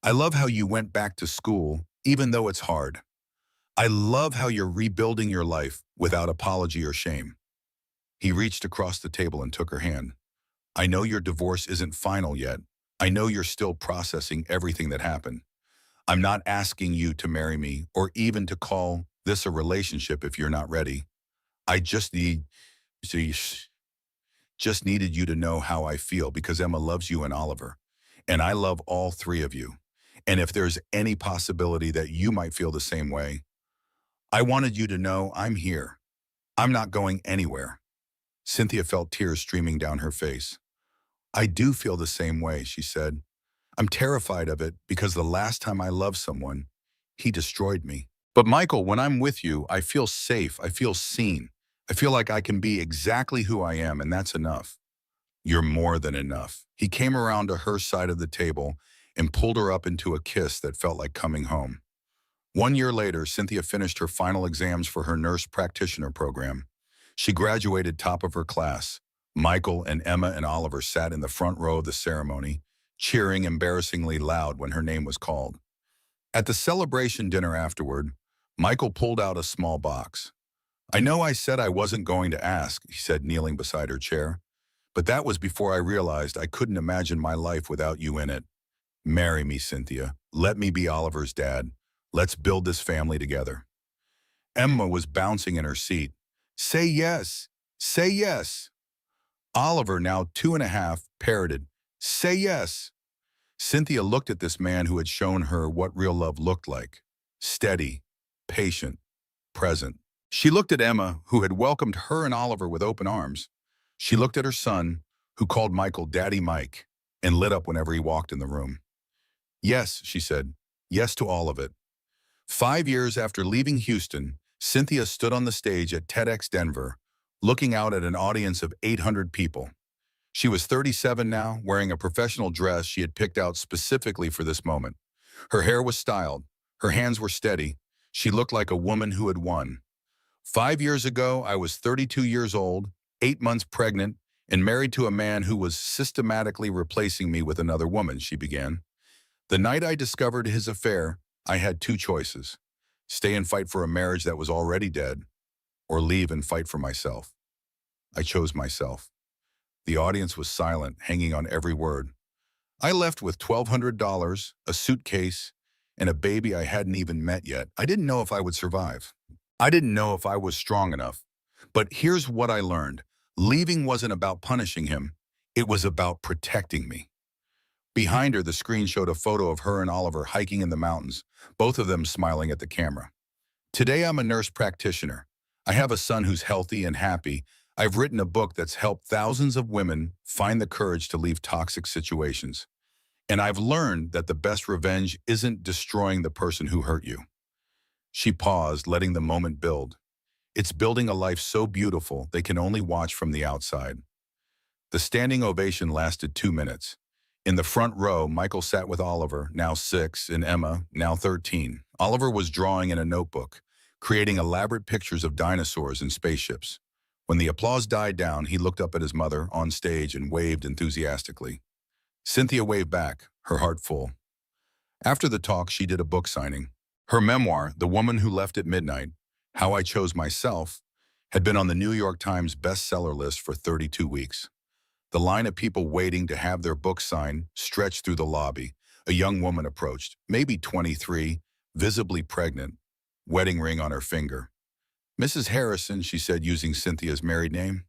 I love how you went back to school, even though it's hard. I love how you're rebuilding your life without apology or shame. He reached across the table and took her hand. I know your divorce isn't final yet. I know you're still processing everything that happened. I'm not asking you to marry me or even to call this a relationship if you're not ready. I just needed you to know how I feel because Emma loves you and Oliver. And I love all three of you. And if there's any possibility that you might feel the same way, I wanted you to know I'm here. I'm not going anywhere. Cynthia felt tears streaming down her face. I do feel the same way, she said. I'm terrified of it because the last time I loved someone, he destroyed me. But Michael, when I'm with you, I feel safe. I feel seen. I feel like I can be exactly who I am, and that's enough. You're more than enough. He came around to her side of the table and pulled her up into a kiss that felt like coming home. 1 year later, Cynthia finished her final exams for her nurse practitioner program. She graduated top of her class. Michael and Emma and Oliver sat in the front row of the ceremony, cheering embarrassingly loud when her name was called. At the celebration dinner afterward, Michael pulled out a small box. I know I said I wasn't going to ask, he said, kneeling beside her chair, but that was before I realized I couldn't imagine my life without you in it. Marry me, Cynthia. Let me be Oliver's dad. Let's build this family together. Emma was bouncing in her seat. Say yes. Say yes. Oliver, now 2.5, parroted, say yes. Cynthia looked at this man who had shown her what real love looked like. Steady, patient, present. She looked at Emma, who had welcomed her and Oliver with open arms. She looked at her son, who called Michael Daddy Mike, and lit up whenever he walked in the room. Yes, she said, yes to all of it. 5 years after leaving Houston, Cynthia stood on the stage at TEDx Denver, looking out at an audience of 800 people. She was 37 now, wearing a professional dress she had picked out specifically for this moment. Her hair was styled. Her hands were steady. She looked like a woman who had won. 5 years ago, I was 32 years old, 8 months pregnant, and married to a man who was systematically replacing me with another woman, she began. The night I discovered his affair, I had two choices: stay and fight for a marriage that was already dead, or leave and fight for myself. I chose myself. The audience was silent, hanging on every word. I left with $1,200, a suitcase, and a baby I hadn't even met yet. I didn't know if I would survive. I didn't know if I was strong enough. But here's what I learned. Leaving wasn't about punishing him. It was about protecting me. Behind her, the screen showed a photo of her and Oliver hiking in the mountains, both of them smiling at the camera. Today, I'm a nurse practitioner. I have a son who's healthy and happy. I've written a book that's helped thousands of women find the courage to leave toxic situations. And I've learned that the best revenge isn't destroying the person who hurt you. She paused, letting the moment build. It's building a life so beautiful they can only watch from the outside. The standing ovation lasted 2 minutes. In the front row, Michael sat with Oliver, now 6, and Emma, now 13. Oliver was drawing in a notebook, creating elaborate pictures of dinosaurs and spaceships. When the applause died down, he looked up at his mother on stage and waved enthusiastically. Cynthia waved back, her heart full. After the talk, she did a book signing. Her memoir, The Woman Who Left at Midnight, How I Chose Myself, had been on the New York Times bestseller list for 32 weeks. The line of people waiting to have their book signed stretched through the lobby. A young woman approached, maybe 23, visibly pregnant, wedding ring on her finger. "Mrs. Harrison," she said using Cynthia's married name,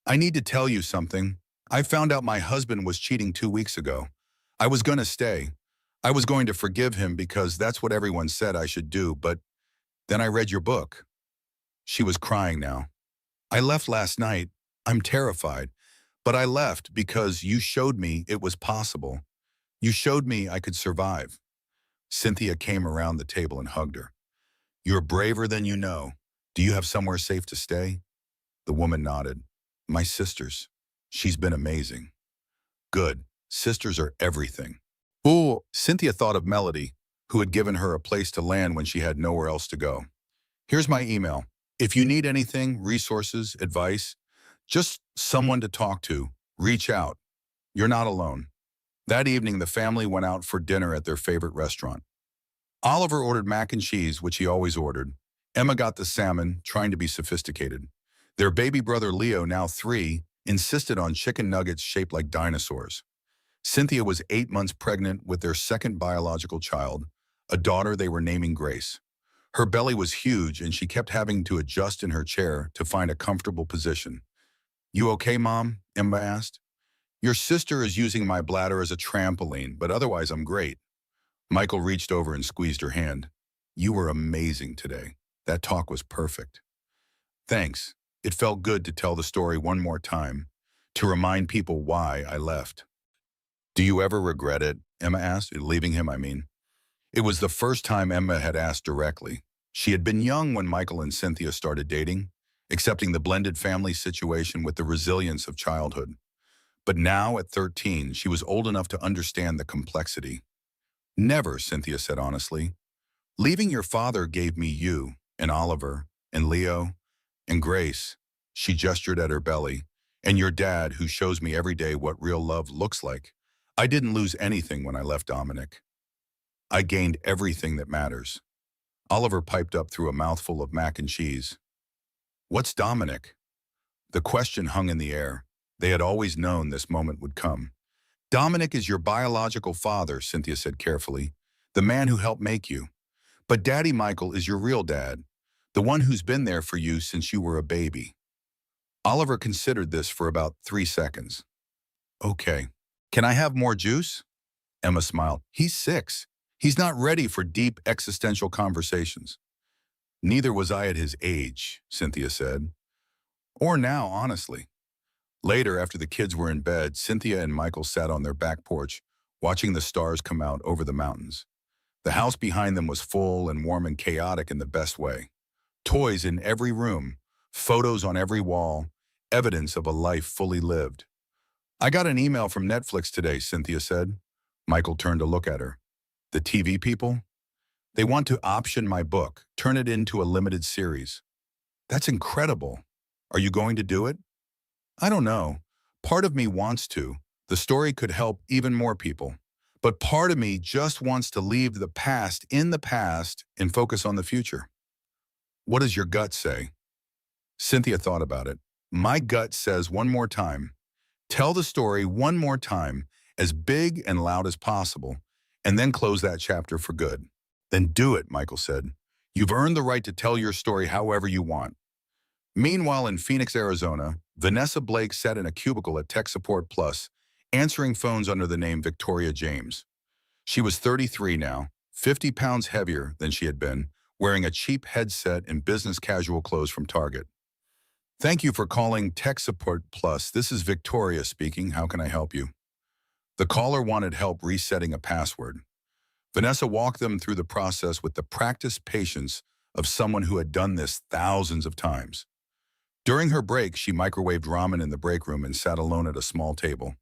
"I need to tell you something. I found out my husband was cheating 2 weeks ago. I was going to stay. I was going to forgive him because that's what everyone said I should do, but then I read your book." She was crying now. "I left last night. I'm terrified. But I left because you showed me it was possible. You showed me I could survive." Cynthia came around the table and hugged her. "You're braver than you know. Do you have somewhere safe to stay?" The woman nodded. "My sister's. She's been amazing." "Good. Sisters are everything." "Ooh," Cynthia thought of Melody, who had given her a place to land when she had nowhere else to go. "Here's my email. If you need anything, resources, advice, just someone to talk to, reach out. You're not alone." That evening, the family went out for dinner at their favorite restaurant. Oliver ordered mac and cheese, which he always ordered. Emma got the salmon, trying to be sophisticated. Their baby brother Leo, now 3, insisted on chicken nuggets shaped like dinosaurs. Cynthia was 8 months pregnant with their second biological child, a daughter they were naming Grace. Her belly was huge, and she kept having to adjust in her chair to find a comfortable position. "You okay, Mom?" Emma asked. "Your sister is using my bladder as a trampoline, but otherwise I'm great." Michael reached over and squeezed her hand. "You were amazing today. That talk was perfect." "Thanks. It felt good to tell the story one more time, to remind people why I left." "Do you ever regret it?" Emma asked. "Leaving him, I mean." It was the first time Emma had asked directly. She had been young when Michael and Cynthia started dating, accepting the blended family situation with the resilience of childhood. But now, at 13, she was old enough to understand the complexity. "Never," Cynthia said honestly. "Leaving your father gave me you, and Oliver, and Leo, and Grace," she gestured at her belly, "and your dad, who shows me every day what real love looks like. I didn't lose anything when I left Dominic. I gained everything that matters." Oliver piped up through a mouthful of mac and cheese. "What's Dominic?" The question hung in the air. They had always known this moment would come. "Dominic is your biological father," Cynthia said carefully, "the man who helped make you. But Daddy Michael is your real dad, the one who's been there for you since you were a baby." Oliver considered this for about 3 seconds. "Okay. Can I have more juice?" Emma smiled. "He's 6. He's not ready for deep existential conversations." "Neither was I at his age," Cynthia said. "Or now, honestly." Later, after the kids were in bed, Cynthia and Michael sat on their back porch, watching the stars come out over the mountains. The house behind them was full and warm and chaotic in the best way. Toys in every room, photos on every wall, evidence of a life fully lived. "I got an email from Netflix today," Cynthia said. Michael turned to look at her. "The TV people? They want to option my book, turn it into a limited series." "That's incredible. Are you going to do it?" "I don't know. Part of me wants to. The story could help even more people. But part of me just wants to leave the past in the past and focus on the future." "What does your gut say?" Cynthia thought about it. "My gut says one more time. Tell the story one more time, as big and loud as possible, and then close that chapter for good." "Then do it," Michael said. "You've earned the right to tell your story however you want." Meanwhile, in Phoenix, Arizona, Vanessa Blake sat in a cubicle at Tech Support Plus, answering phones under the name Victoria James. She was 33 now, 50 pounds heavier than she had been, wearing a cheap headset and business casual clothes from Target. Thank you for calling Tech Support Plus. This is Victoria speaking. How can I help you? The caller wanted help resetting a password. Vanessa walked them through the process with the practiced patience of someone who had done this thousands of times. During her break, she microwaved ramen in the break room and sat alone at a small table.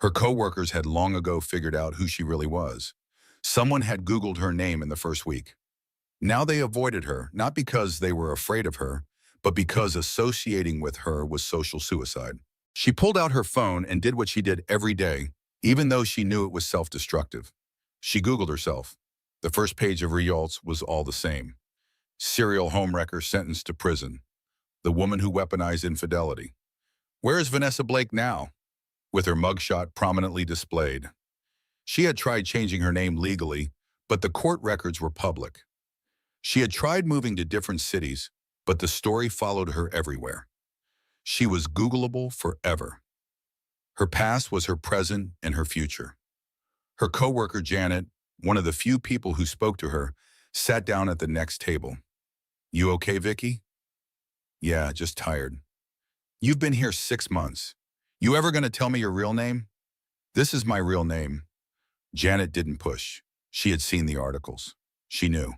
Her coworkers had long ago figured out who she really was. Someone had Googled her name in the first week. Now they avoided her, not because they were afraid of her, but because associating with her was social suicide. She pulled out her phone and did what she did every day, even though she knew it was self-destructive. She Googled herself. The first page of results was all the same. Serial homewrecker sentenced to prison. The woman who weaponized infidelity. Where is Vanessa Blake now? With her mugshot prominently displayed. She had tried changing her name legally, but the court records were public. She had tried moving to different cities, but the story followed her everywhere. She was Googleable forever. Her past was her present and her future. Her coworker Janet, one of the few people who spoke to her, sat down at the next table. You okay, Vicky? Yeah, just tired. You've been here 6 months. You ever gonna tell me your real name? This is my real name. Janet didn't push. She had seen the articles. She knew.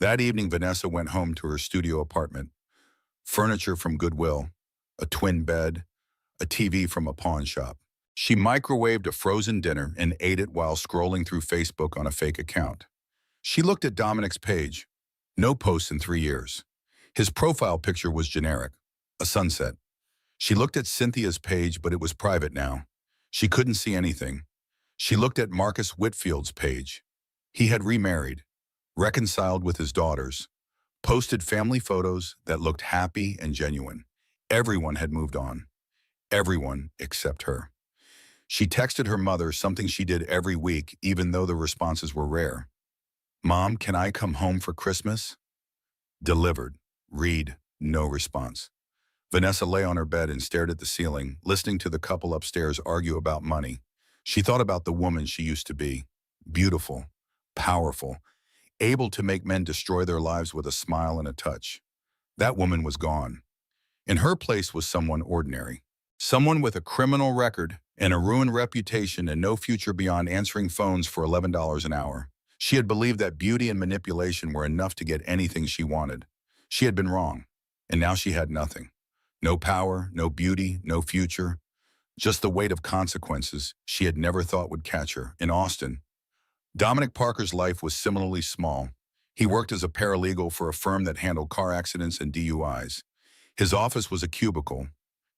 That evening, Vanessa went home to her studio apartment. Furniture from Goodwill, a twin bed, a TV from a pawn shop. She microwaved a frozen dinner and ate it while scrolling through Facebook on a fake account. She looked at Dominic's page. No posts in 3 years. His profile picture was generic, a sunset. She looked at Cynthia's page, but it was private now. She couldn't see anything. She looked at Marcus Whitfield's page. He had remarried, reconciled with his daughters, posted family photos that looked happy and genuine. Everyone had moved on. Everyone except her. She texted her mother, something she did every week, even though the responses were rare. Mom, can I come home for Christmas? Delivered. Read. No response. Vanessa lay on her bed and stared at the ceiling, listening to the couple upstairs argue about money. She thought about the woman she used to be. Beautiful, powerful, able to make men destroy their lives with a smile and a touch. That woman was gone. In her place was someone ordinary. Someone with a criminal record and a ruined reputation and no future beyond answering phones for $11 an hour. She had believed that beauty and manipulation were enough to get anything she wanted. She had been wrong, and now she had nothing. No power, no beauty, no future. Just the weight of consequences she had never thought would catch her. In Austin, Dominic Parker's life was similarly small. He worked as a paralegal for a firm that handled car accidents and DUIs. His office was a cubicle.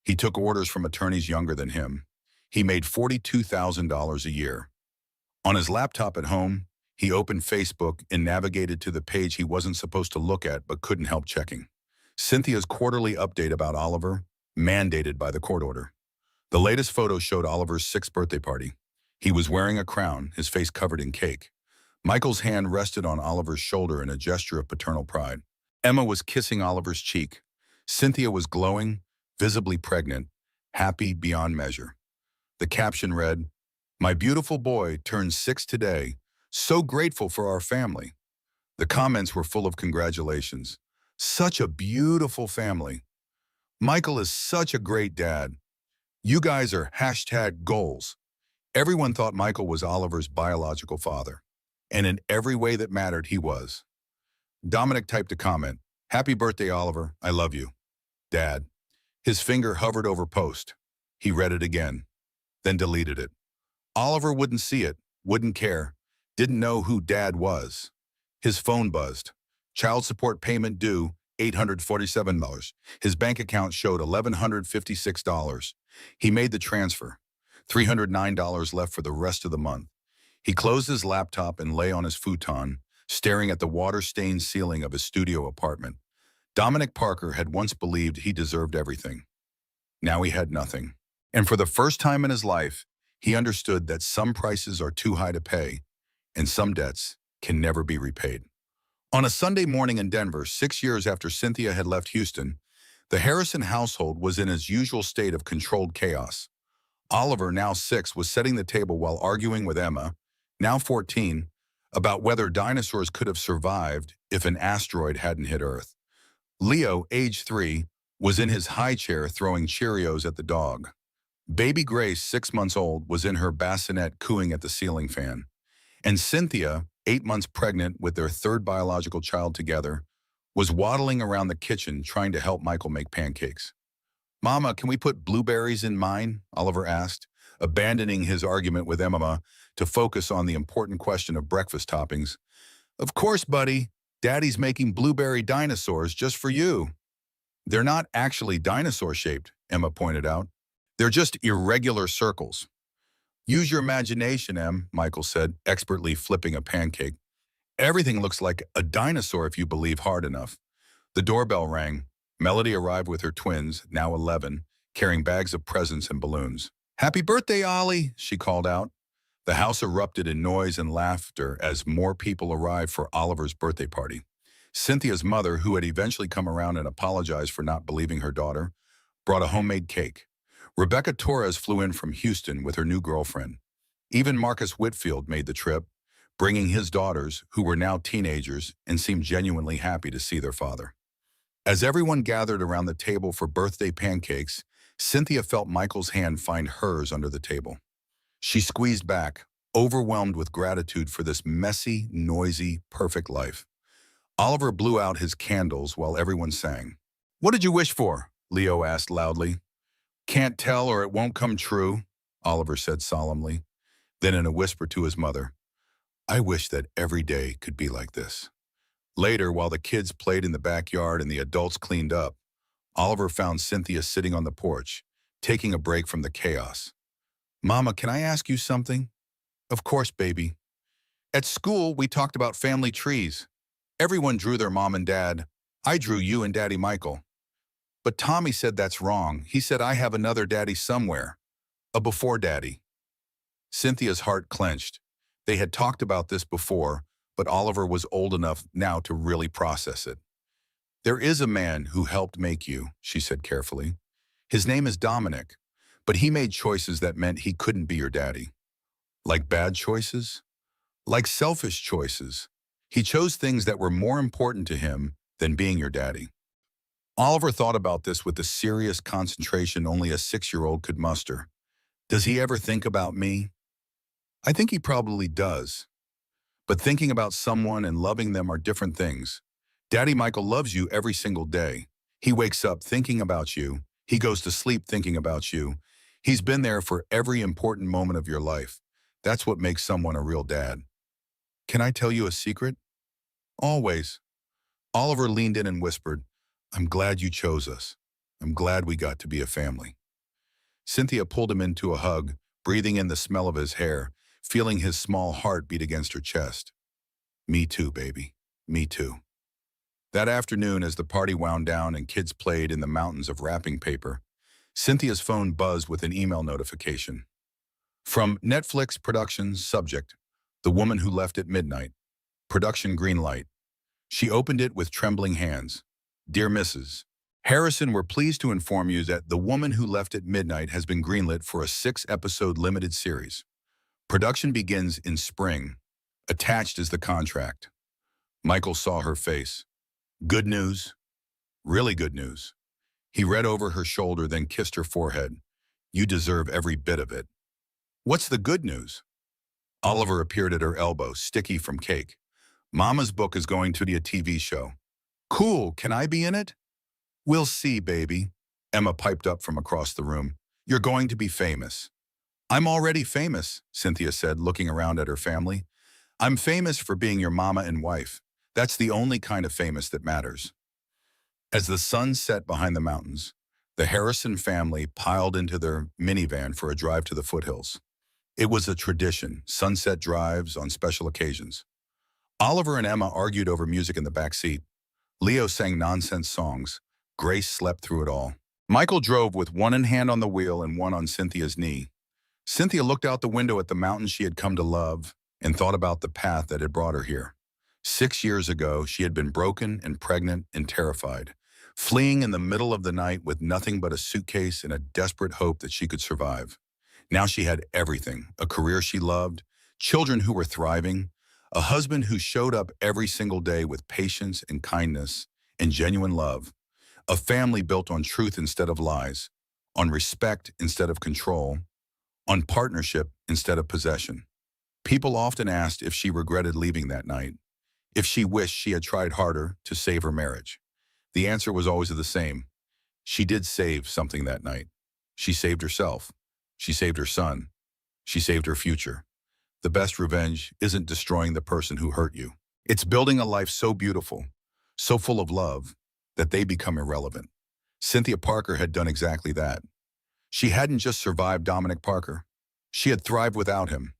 He took orders from attorneys younger than him. He made $42,000 a year. On his laptop at home, he opened Facebook and navigated to the page he wasn't supposed to look at but couldn't help checking. Cynthia's quarterly update about Oliver, mandated by the court order. The latest photo showed Oliver's 6th birthday party. He was wearing a crown, his face covered in cake. Michael's hand rested on Oliver's shoulder in a gesture of paternal pride. Emma was kissing Oliver's cheek. Cynthia was glowing, visibly pregnant, happy beyond measure. The caption read, "My beautiful boy turned 6 today. So grateful for our family." The comments were full of congratulations. Such a beautiful family. Michael is such a great dad. You guys are #goals. Everyone thought Michael was Oliver's biological father. And in every way that mattered, he was. Dominic typed a comment, "Happy birthday, Oliver. I love you. Dad." His finger hovered over post. He read it again, then deleted it. Oliver wouldn't see it, wouldn't care, didn't know who Dad was. His phone buzzed. Child support payment due, $847. His bank account showed $1,156. He made the transfer. $309 left for the rest of the month. He closed his laptop and lay on his futon, staring at the water-stained ceiling of his studio apartment. Dominic Parker had once believed he deserved everything. Now he had nothing. And for the first time in his life, he understood that some prices are too high to pay, and some debts can never be repaid. On a Sunday morning in Denver, 6 years after Cynthia had left Houston, the Harrison household was in its usual state of controlled chaos. Oliver, now 6, was setting the table while arguing with Emma, now 14, about whether dinosaurs could have survived if an asteroid hadn't hit Earth. Leo, age 3, was in his high chair throwing Cheerios at the dog. Baby Grace, 6 months old, was in her bassinet cooing at the ceiling fan. And Cynthia, 8 months pregnant with their third biological child together, was waddling around the kitchen trying to help Michael make pancakes. "Mama, can we put blueberries in mine?" Oliver asked, abandoning his argument with Emma to focus on the important question of breakfast toppings. "Of course, buddy. Daddy's making blueberry dinosaurs just for you." "They're not actually dinosaur-shaped," Emma pointed out. "They're just irregular circles." "Use your imagination, Em," Michael said, expertly flipping a pancake. "Everything looks like a dinosaur if you believe hard enough." The doorbell rang. Melody arrived with her twins, now 11, carrying bags of presents and balloons. "Happy birthday, Ollie," she called out. The house erupted in noise and laughter as more people arrived for Oliver's birthday party. Cynthia's mother, who had eventually come around and apologized for not believing her daughter, brought a homemade cake. Rebecca Torres flew in from Houston with her new girlfriend. Even Marcus Whitfield made the trip, bringing his daughters, who were now teenagers, and seemed genuinely happy to see their father. As everyone gathered around the table for birthday pancakes, Cynthia felt Michael's hand find hers under the table. She squeezed back, overwhelmed with gratitude for this messy, noisy, perfect life. Oliver blew out his candles while everyone sang. "What did you wish for?" Leo asked loudly. "Can't tell or it won't come true," Oliver said solemnly. Then in a whisper to his mother, "I wish that every day could be like this." Later, while the kids played in the backyard and the adults cleaned up, Oliver found Cynthia sitting on the porch, taking a break from the chaos. "Mama, can I ask you something?" "Of course, baby." "At school, we talked about family trees. Everyone drew their mom and dad. I drew you and Daddy Michael. But Tommy said that's wrong. He said I have another daddy somewhere. A before daddy." Cynthia's heart clenched. They had talked about this before, but Oliver was old enough now to really process it. "There is a man who helped make you," she said carefully. "His name is Dominic, but he made choices that meant he couldn't be your daddy." "Like bad choices?" "Like selfish choices. He chose things that were more important to him than being your daddy." Oliver thought about this with the serious concentration only a 6-year-old could muster. "Does he ever think about me?" "I think he probably does. But thinking about someone and loving them are different things. Daddy Michael loves you every single day. He wakes up thinking about you. He goes to sleep thinking about you. He's been there for every important moment of your life. That's what makes someone a real dad." "Can I tell you a secret?" "Always." Oliver leaned in and whispered, "I'm glad you chose us. I'm glad we got to be a family." Cynthia pulled him into a hug, breathing in the smell of his hair, feeling his small heart beat against her chest. "Me too, baby. Me too." That afternoon, as the party wound down and kids played in the mountains of wrapping paper, Cynthia's phone buzzed with an email notification. From Netflix Productions, subject, "The Woman Who Left at Midnight." Production green light. She opened it with trembling hands. "Dear Mrs. Harrison, we're pleased to inform you that The Woman Who Left at Midnight has been greenlit for a 6-episode limited series. Production begins in spring. Attached is the contract." Michael saw her face. "Good news?" "Really good news." He read over her shoulder, then kissed her forehead. "You deserve every bit of it." "What's the good news?" Oliver appeared at her elbow, sticky from cake. "Mama's book is going to be a TV show." "Cool, can I be in it?" "We'll see, baby," Emma piped up from across the room. "You're going to be famous." "I'm already famous," Cynthia said, looking around at her family. "I'm famous for being your mama and wife. That's the only kind of famous that matters." As the sun set behind the mountains, the Harrison family piled into their minivan for a drive to the foothills. It was a tradition, sunset drives on special occasions. Oliver and Emma argued over music in the back seat. Leo sang nonsense songs. Grace slept through it all. Michael drove with one hand on the wheel and one on Cynthia's knee. Cynthia looked out the window at the mountains she had come to love and thought about the path that had brought her here. 6 years ago, she had been broken and pregnant and terrified, fleeing in the middle of the night with nothing but a suitcase and a desperate hope that she could survive. Now she had everything: a career she loved, children who were thriving, a husband who showed up every single day with patience and kindness and genuine love, A family built on truth instead of lies, on respect instead of control, on partnership instead of possession. People often asked if she regretted leaving that night, if she wished she had tried harder to save her marriage. The answer was always the same. She did save something that night. She saved herself. She saved her son. She saved her future. The best revenge isn't destroying the person who hurt you. It's building a life so beautiful, so full of love, that they become irrelevant. Cynthia Parker had done exactly that. She hadn't just survived Dominic Parker. She had thrived without him.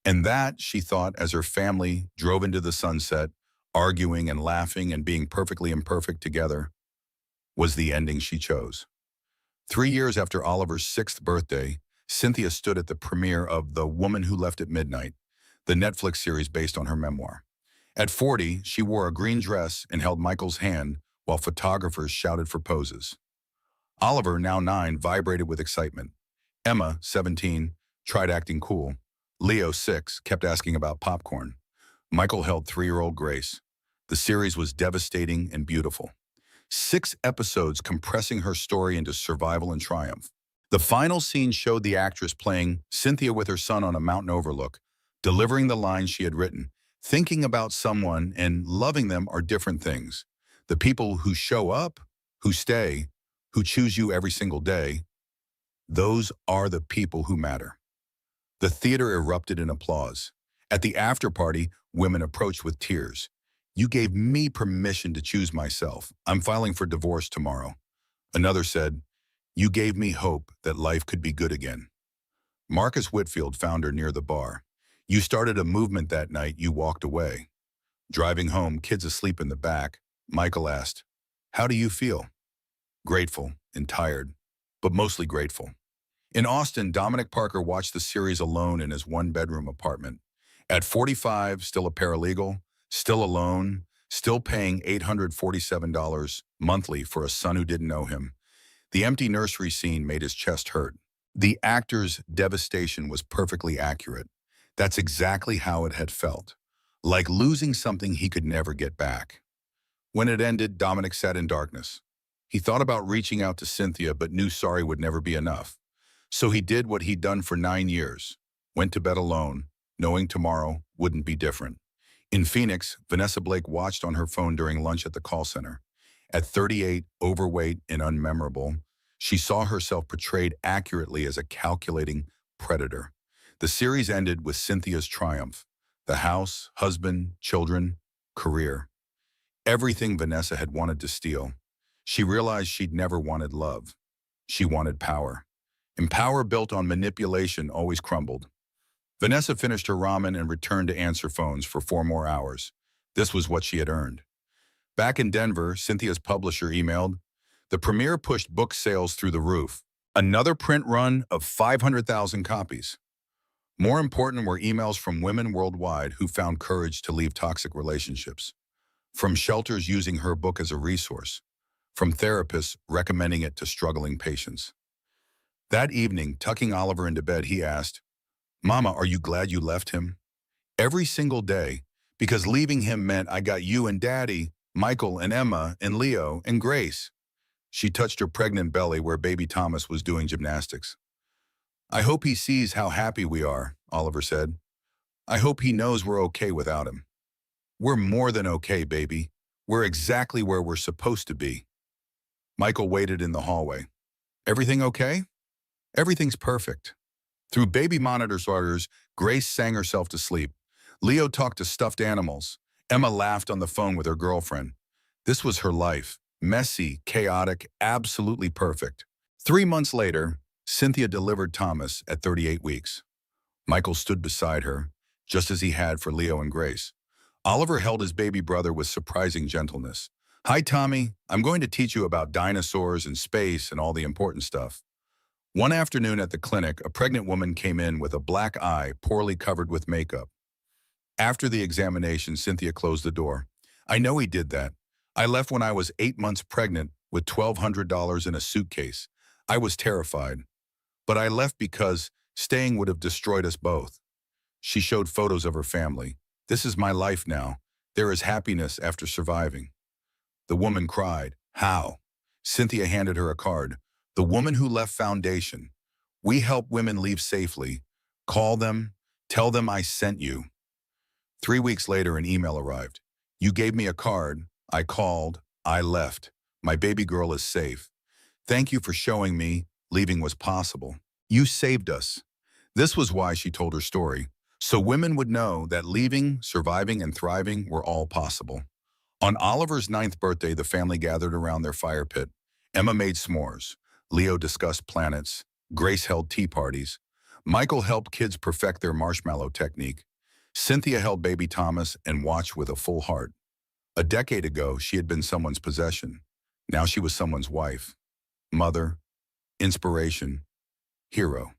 And that, she thought, as her family drove into the sunset, arguing and laughing and being perfectly imperfect together, was the ending she chose. 3 years after Oliver's 6th birthday, Cynthia stood at the premiere of The Woman Who Left at Midnight, the Netflix series based on her memoir. At 40, she wore a green dress and held Michael's hand while photographers shouted for poses. Oliver, now 9, vibrated with excitement. Emma, 17, tried acting cool. Leo, 6, kept asking about popcorn. Michael held 3-year-old Grace. The series was devastating and beautiful. 6 episodes compressing her story into survival and triumph. The final scene showed the actress playing Cynthia with her son on a mountain overlook, delivering the lines she had written. Thinking about someone and loving them are different things. The people who show up, who stay, who choose you every single day, those are the people who matter. The theater erupted in applause. At the after party, women approached with tears. You gave me permission to choose myself. I'm filing for divorce tomorrow. Another said, you gave me hope that life could be good again. Marcus Whitfield found her near the bar. You started a movement that night, you walked away. Driving home, kids asleep in the back, Michael asked, how do you feel? Grateful and tired, but mostly grateful. In Austin, Dominic Parker watched the series alone in his 1-bedroom apartment. At 45, still a paralegal, still alone, still paying $847 monthly for a son who didn't know him. The empty nursery scene made his chest hurt. The actor's devastation was perfectly accurate. That's exactly how it had felt, like losing something he could never get back. When it ended, Dominic sat in darkness. He thought about reaching out to Cynthia, but knew sorry would never be enough. So he did what he'd done for 9 years, went to bed alone, knowing tomorrow wouldn't be different. In Phoenix, Vanessa Blake watched on her phone during lunch at the call center. At 38, overweight and unmemorable, she saw herself portrayed accurately as a calculating predator. The series ended with Cynthia's triumph. The house, husband, children, career. Everything Vanessa had wanted to steal. She realized she'd never wanted love. She wanted power. And power built on manipulation always crumbled. Vanessa finished her ramen and returned to answer phones for 4 more hours. This was what she had earned. Back in Denver, Cynthia's publisher emailed, the premiere pushed book sales through the roof. Another print run of 500,000 copies. More important were emails from women worldwide who found courage to leave toxic relationships. From shelters using her book as a resource. From therapists recommending it to struggling patients. That evening, tucking Oliver into bed, he asked, Mama, are you glad you left him? Every single day, because leaving him meant I got you and Daddy, Michael and Emma and Leo and Grace. She touched her pregnant belly where baby Thomas was doing gymnastics. I hope he sees how happy we are, Oliver said. I hope he knows we're okay without him. We're more than okay, baby. We're exactly where we're supposed to be. Michael waited in the hallway. Everything okay? Everything's perfect. Through baby monitor's orders, Grace sang herself to sleep. Leo talked to stuffed animals. Emma laughed on the phone with her girlfriend. This was her life. Messy, chaotic, absolutely perfect. 3 months later, Cynthia delivered Thomas at 38 weeks. Michael stood beside her, just as he had for Leo and Grace. Oliver held his baby brother with surprising gentleness. Hi, Tommy. I'm going to teach you about dinosaurs and space and all the important stuff. One afternoon at the clinic, a pregnant woman came in with a black eye poorly covered with makeup. After the examination, Cynthia closed the door. I know he did that. I left when I was 8 months pregnant with $1,200 in a suitcase. I was terrified. But I left because staying would have destroyed us both. She showed photos of her family. This is my life now. There is happiness after surviving. The woman cried. How? Cynthia handed her a card. The woman who left foundation. We help women leave safely. Call them. Tell them I sent you. 3 weeks later, an email arrived. You gave me a card. I called. I left. My baby girl is safe. Thank you for showing me leaving was possible. You saved us. This was why she told her story. So women would know that leaving, surviving, and thriving were all possible. On Oliver's 9th birthday, the family gathered around their fire pit. Emma made s'mores. Leo discussed planets. Grace held tea parties. Michael helped kids perfect their marshmallow technique. Cynthia held baby Thomas and watched with a full heart. A decade ago, she had been someone's possession. Now she was someone's wife, mother, inspiration, hero.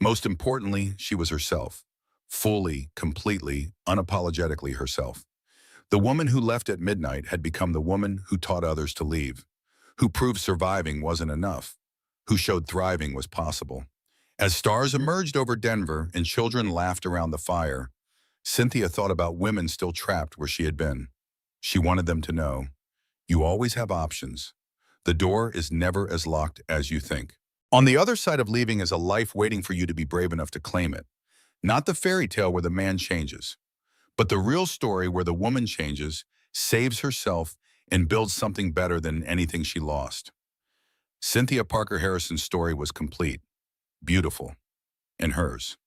Most importantly, she was herself. Fully, completely, unapologetically herself. The woman who left at midnight had become the woman who taught others to leave, who proved surviving wasn't enough, who showed thriving was possible. As stars emerged over Denver and children laughed around the fire, Cynthia thought about women still trapped where she had been. She wanted them to know, you always have options. The door is never as locked as you think. On the other side of leaving is a life waiting for you to be brave enough to claim it. Not the fairy tale where the man changes, but the real story where the woman changes, saves herself, and builds something better than anything she lost. Cynthia Parker Harrison's story was complete, beautiful, and hers.